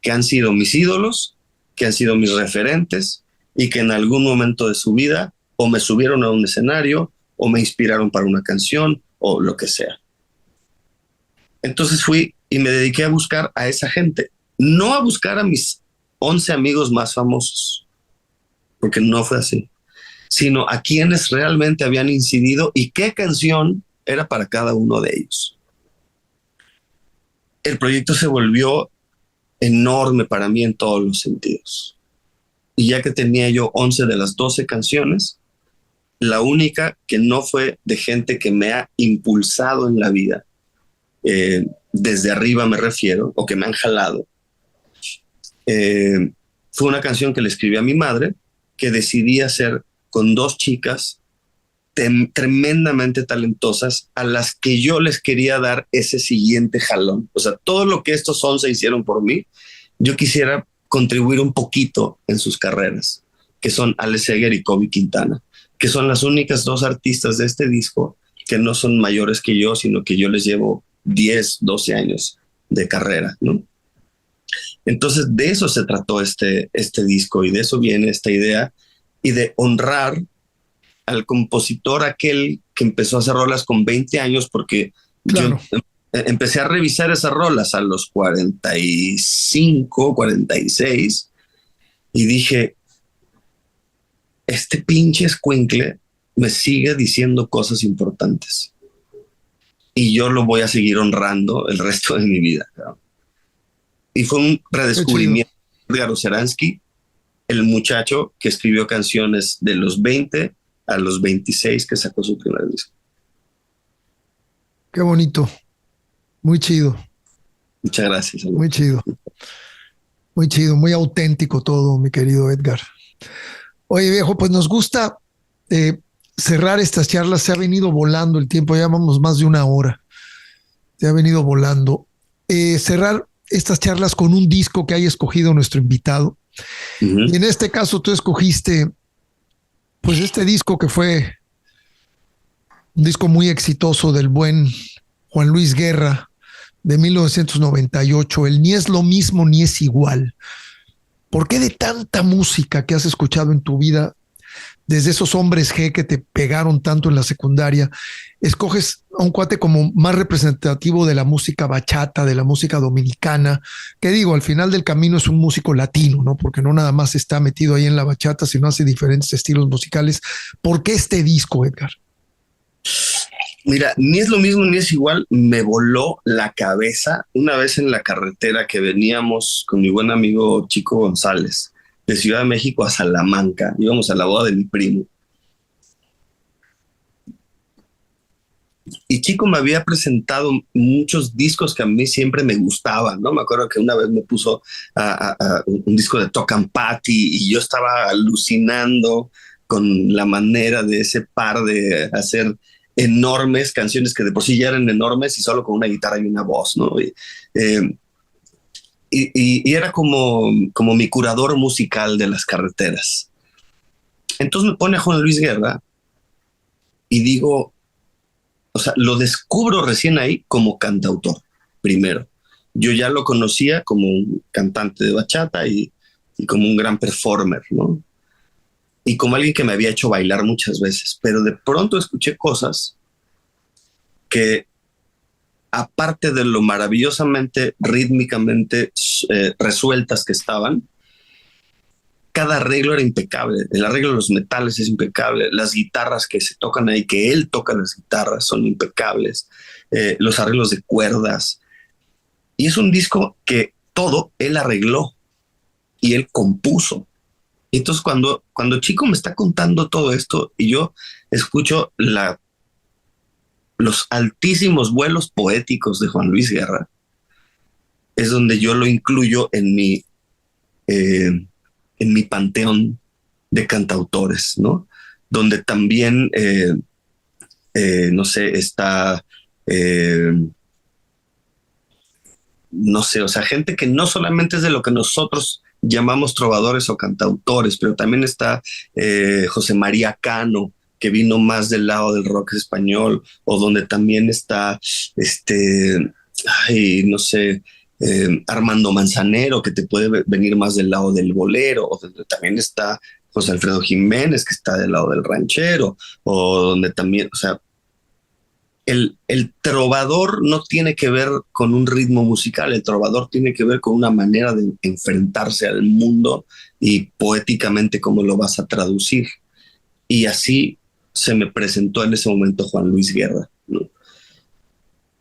que han sido mis ídolos, que han sido mis referentes y que en algún momento de su vida o me subieron a un escenario o me inspiraron para una canción o lo que sea. Entonces fui y me dediqué a buscar a esa gente, no a buscar a mis 11 amigos más famosos, porque no fue así, sino a quienes realmente habían incidido y qué canción era para cada uno de ellos. El proyecto se volvió enorme para mí en todos los sentidos. Y ya que tenía yo 11 de las 12 canciones, la única que no fue de gente que me ha impulsado en la vida, desde arriba me refiero, o que me han jalado, fue una canción que le escribí a mi madre, que decidí hacer con dos chicas tremendamente talentosas a las que yo les quería dar ese siguiente jalón. O sea, todo lo que estos 11 hicieron por mí, yo quisiera contribuir un poquito en sus carreras, que son Ale Seger y Kobe Quintana, que son las únicas dos artistas de este disco que no son mayores que yo, sino que yo les llevo 10, 12 años de carrera, ¿no? Entonces de eso se trató este disco y de eso viene esta idea y de honrar al compositor aquel que empezó a hacer rolas con 20 años, porque claro, yo empecé a revisar esas rolas a los 45, 46 y dije, este pinche escuincle me sigue diciendo cosas importantes y yo lo voy a seguir honrando el resto de mi vida. ¿No? Y fue un redescubrimiento de Edgar Oceransky, el muchacho que escribió canciones de los 20 a los 26 que sacó su primer disco. Qué bonito. Muy chido. Muchas gracias. Amigo. Muy chido. Muy chido, muy auténtico todo, mi querido Edgar. Oye, viejo, pues nos gusta cerrar estas charlas. Se ha venido volando el tiempo, ya vamos más de una hora. Se ha venido volando. Cerrar estas charlas con un disco que haya escogido nuestro invitado. Uh-huh. Y en este caso tú escogiste pues este disco que fue un disco muy exitoso del buen Juan Luis Guerra, de 1998, el Ni es lo mismo ni es igual. ¿Por qué de tanta música que has escuchado en tu vida, desde esos hombres G que te pegaron tanto en la secundaria, escoges a un cuate como más representativo de la música bachata, de la música dominicana, que digo, al final del camino es un músico latino, ¿no? Porque no nada más está metido ahí en la bachata, sino hace diferentes estilos musicales. ¿Por qué este disco, Edgar? Mira, Ni es lo mismo ni es igual, me voló la cabeza una vez en la carretera que veníamos con mi buen amigo Chico González de Ciudad de México a Salamanca. Íbamos a la boda de mi primo. Y Chico me había presentado muchos discos que a mí siempre me gustaban, ¿no? Me acuerdo que una vez me puso a un disco de Tocan Patty y yo estaba alucinando con la manera de ese par de hacer enormes canciones que de por sí ya eran enormes y solo con una guitarra y una voz, ¿no? Y era como mi curador musical de las carreteras. Entonces me pone a Juan Luis Guerra y digo, o sea, lo descubro recién ahí como cantautor, primero. Yo ya lo conocía como un cantante de bachata y como un gran performer, ¿no? Y como alguien que me había hecho bailar muchas veces, pero de pronto escuché cosas que, aparte de lo maravillosamente, rítmicamente resueltas que estaban, cada arreglo era impecable. El arreglo de los metales es impecable. Las guitarras que se tocan ahí, que él toca las guitarras, son impecables. Los arreglos de cuerdas. Y es un disco que todo él arregló y él compuso. Entonces, cuando Chico me está contando todo esto y yo escucho los altísimos vuelos poéticos de Juan Luis Guerra, es donde yo lo incluyo en mi panteón de cantautores, ¿no? Donde también, no sé, está, no sé, o sea, gente que no solamente es de lo que nosotros llamamos trovadores o cantautores, pero también está José María Cano, que vino más del lado del rock español, o donde también está, no sé, Armando Manzanero, que te puede venir más del lado del bolero, o donde también está José Alfredo Jiménez, que está del lado del ranchero, o donde también, o sea, el trovador no tiene que ver con un ritmo musical, el trovador tiene que ver con una manera de enfrentarse al mundo y poéticamente cómo lo vas a traducir. Y así se me presentó en ese momento Juan Luis Guerra, ¿no?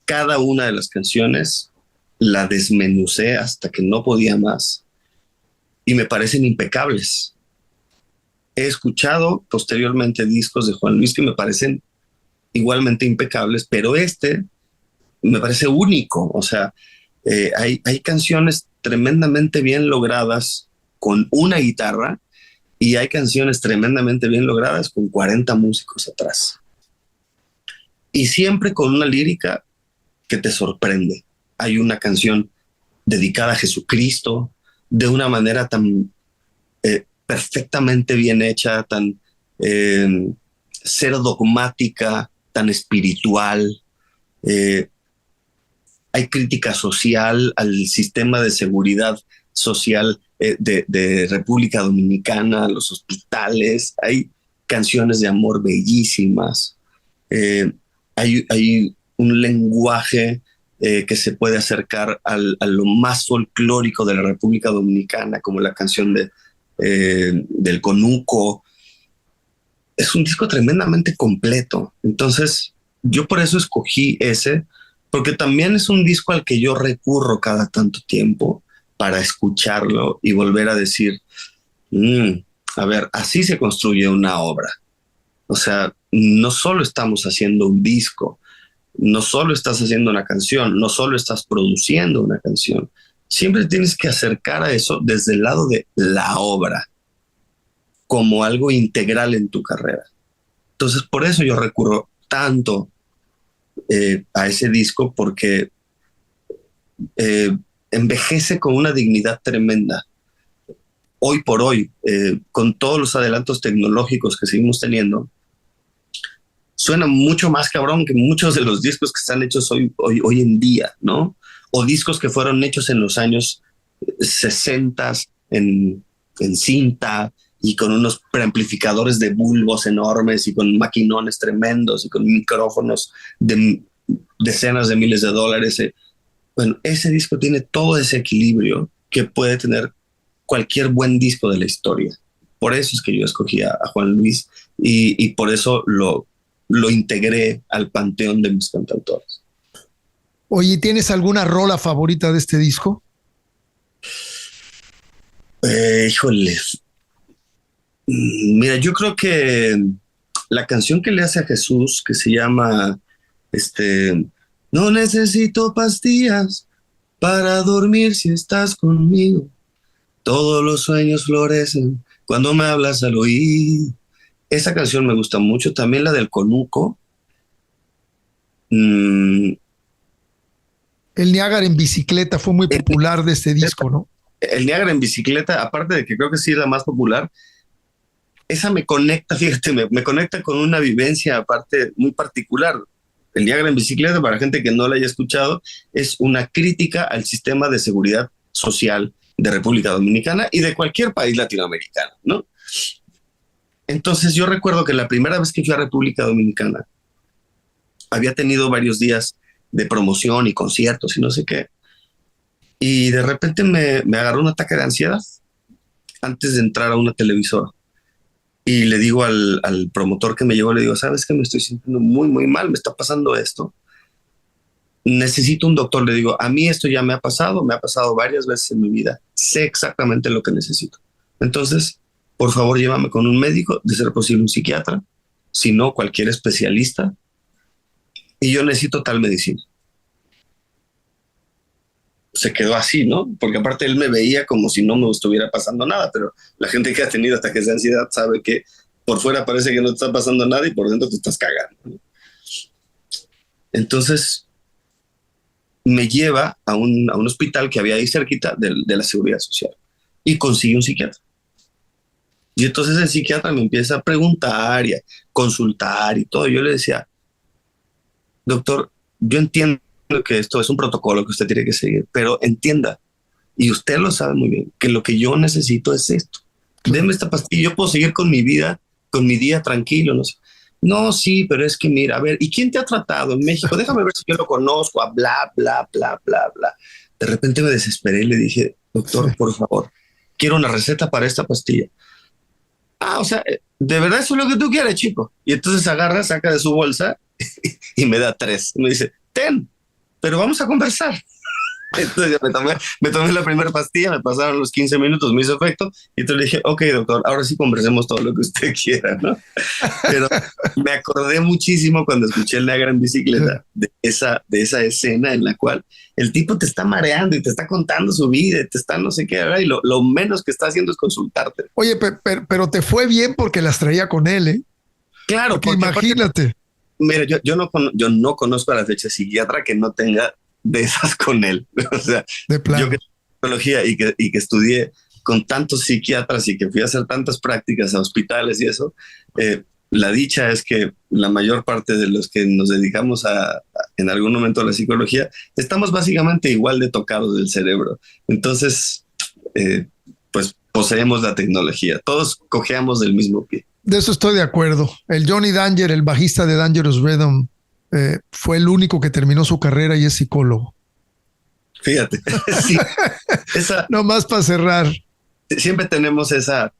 Cada una de las canciones la desmenucé hasta que no podía más y me parecen impecables. He escuchado posteriormente discos de Juan Luis que me parecen igualmente impecables, pero me parece único. O sea, hay canciones tremendamente bien logradas con una guitarra y hay canciones tremendamente bien logradas con 40 músicos atrás. Y siempre con una lírica que te sorprende. Hay una canción dedicada a Jesucristo de una manera tan perfectamente bien hecha, tan ser dogmática, tan espiritual. Hay crítica social al sistema de seguridad social de República Dominicana, los hospitales. Hay canciones de amor bellísimas. Hay un lenguaje que se puede acercar a lo más folclórico de la República Dominicana, como la canción del Conuco. Es un disco tremendamente completo. Entonces, yo por eso escogí ese, porque también es un disco al que yo recurro cada tanto tiempo para escucharlo y volver a decir, a ver, así se construye una obra. O sea, no solo estamos haciendo un disco, no solo estás haciendo una canción, no solo estás produciendo una canción. Siempre tienes que acercar a eso desde el lado de la obra, como algo integral en tu carrera. Entonces, por eso yo recurro tanto a ese disco, porque envejece con una dignidad tremenda. Hoy por hoy, con todos los adelantos tecnológicos que seguimos teniendo, suena mucho más cabrón que muchos de los discos que están hechos hoy en día, ¿no? o discos que fueron hechos en los años 60 en cinta y con unos preamplificadores de bulbos enormes y con maquinones tremendos y con micrófonos de decenas de miles de dólares. Bueno, ese disco tiene todo ese equilibrio que puede tener cualquier buen disco de la historia. Por eso es que yo escogí a Juan Luis y por eso lo integré al panteón de mis cantautores. Oye, ¿tienes alguna rola favorita de este disco? Híjole. Mira, yo creo que la canción que le hace a Jesús, que se llama No necesito pastillas para dormir si estás conmigo. Todos los sueños florecen cuando me hablas al oído. Esa canción me gusta mucho. También la del Conuco. El Niágara en bicicleta fue muy popular de este disco, ¿no? El Niágara en bicicleta, aparte de que creo que sí es la más popular, esa me conecta, fíjate, me conecta con una vivencia aparte muy particular. El Niágara en bicicleta, para gente que no la haya escuchado, es una crítica al sistema de seguridad social de República Dominicana y de cualquier país latinoamericano, ¿no? Entonces yo recuerdo que la primera vez que fui a República Dominicana había tenido varios días de promoción y conciertos y no sé qué. Y de repente me agarró un ataque de ansiedad antes de entrar a una televisora. Y le digo al promotor que me llevó, le digo, ¿sabes qué? Me estoy sintiendo muy, muy mal, me está pasando esto. Necesito un doctor. Le digo, a mí esto ya me ha pasado varias veces en mi vida. Sé exactamente lo que necesito. Entonces, por favor, llévame con un médico, de ser posible un psiquiatra, si no, cualquier especialista. Y yo necesito tal medicina. Se quedó así, ¿no? Porque aparte él me veía como si no me estuviera pasando nada, pero la gente que ha tenido ataques de ansiedad sabe que por fuera parece que no te está pasando nada y por dentro te estás cagando, ¿no? Entonces me lleva a un hospital que había ahí cerquita de la Seguridad Social y consigue un psiquiatra. Y entonces el psiquiatra me empieza a preguntar y a consultar y todo. Yo le decía, doctor, yo entiendo que esto es un protocolo que usted tiene que seguir, pero entienda, y usted lo sabe muy bien, que lo que yo necesito es esto. Deme esta pastilla, yo puedo seguir con mi vida, con mi día tranquilo, no sé. No, sí, pero es que mira, a ver, ¿y quién te ha tratado en México? Déjame ver si yo lo conozco, a bla, bla, bla, bla, bla. De repente me desesperé y le dije, doctor, por favor, quiero una receta para esta pastilla. Ah, o sea, de verdad eso es lo que tú quieres, chico. Y entonces agarra, saca de su bolsa y me da 3. Me dice, ten, pero vamos a conversar. Entonces me tomé la primera pastilla, me pasaron los 15 minutos, me hizo efecto, y entonces le dije, ok, doctor, ahora sí conversemos todo lo que usted quiera, ¿no? Pero me acordé muchísimo cuando escuché el Niágara en bicicleta de esa escena en la cual el tipo te está mareando y te está contando su vida, y te está no sé qué, y lo menos que está haciendo es consultarte. Oye, pero te fue bien porque las traía con él, ¿eh? Claro, porque imagínate. Mira, yo no conozco a la fecha psiquiatra que no tenga de esas con él. O sea, de plano. Yo que psicología y que estudié con tantos psiquiatras y que fui a hacer tantas prácticas a hospitales y eso, la dicha es que la mayor parte de los que nos dedicamos en algún momento a la psicología, estamos básicamente igual de tocados del cerebro. Entonces, pues poseemos la tecnología. Todos cojeamos del mismo pie. De eso estoy de acuerdo. El Johnny Danger, el bajista de Dangerous Rhythm, fue el único que terminó su carrera y es psicólogo. Fíjate, sí. No más para cerrar. Siempre tenemos esa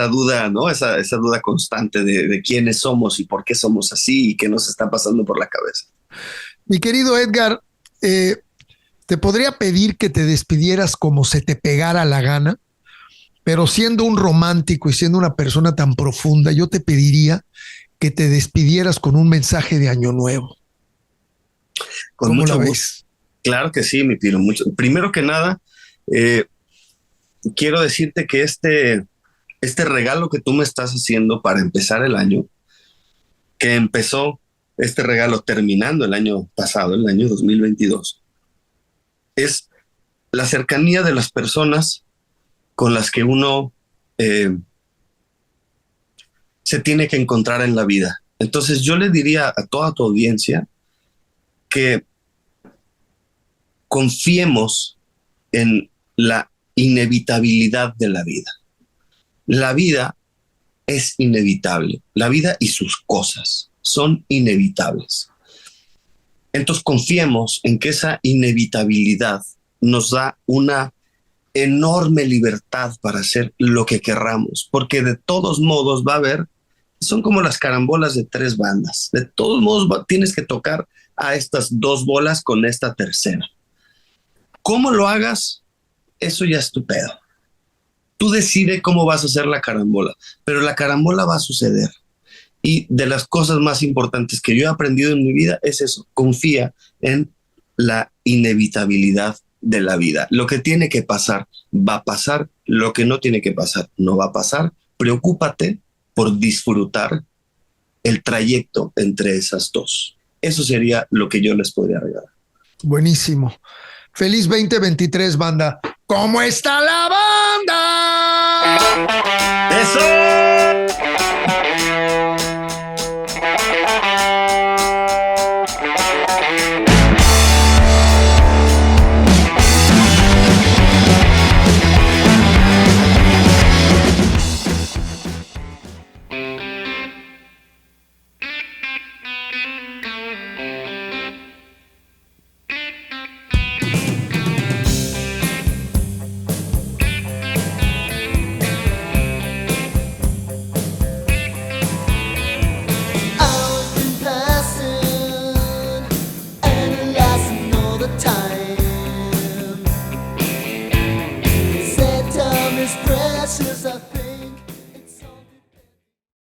duda, ¿no? Esa duda constante de quiénes somos y por qué somos así y qué nos está pasando por la cabeza. Mi querido Edgar, te podría pedir que te despidieras como se te pegara la gana, pero siendo un romántico y siendo una persona tan profunda, yo te pediría que te despidieras con un mensaje de Año Nuevo. Con mucho gusto. Claro que sí, mi Piro. Primero que nada, quiero decirte que este regalo que tú me estás haciendo para empezar el año, que empezó este regalo terminando el año pasado, el año 2022, es la cercanía de las personas con las que uno se tiene que encontrar en la vida. Entonces yo le diría a toda tu audiencia que confiemos en la inevitabilidad de la vida. La vida es inevitable. La vida y sus cosas son inevitables. Entonces confiemos en que esa inevitabilidad nos da una enorme libertad para hacer lo que querramos, porque de todos modos va a haber, son como las carambolas de 3 bandas. De todos modos tienes que tocar a estas 2 bolas con esta tercera. ¿Cómo lo hagas? Eso ya es tu pedo. Tú decides cómo vas a hacer la carambola, pero la carambola va a suceder. Y de las cosas más importantes que yo he aprendido en mi vida es eso: confía en la inevitabilidad de la vida. Lo que tiene que pasar va a pasar, lo que no tiene que pasar no va a pasar. Preocúpate por disfrutar el trayecto entre esas dos. Eso sería lo que yo les podría regalar. Buenísimo. Feliz 2023, banda. ¿Cómo está la banda? ¡Eso! I've been passing, analyzing all the time.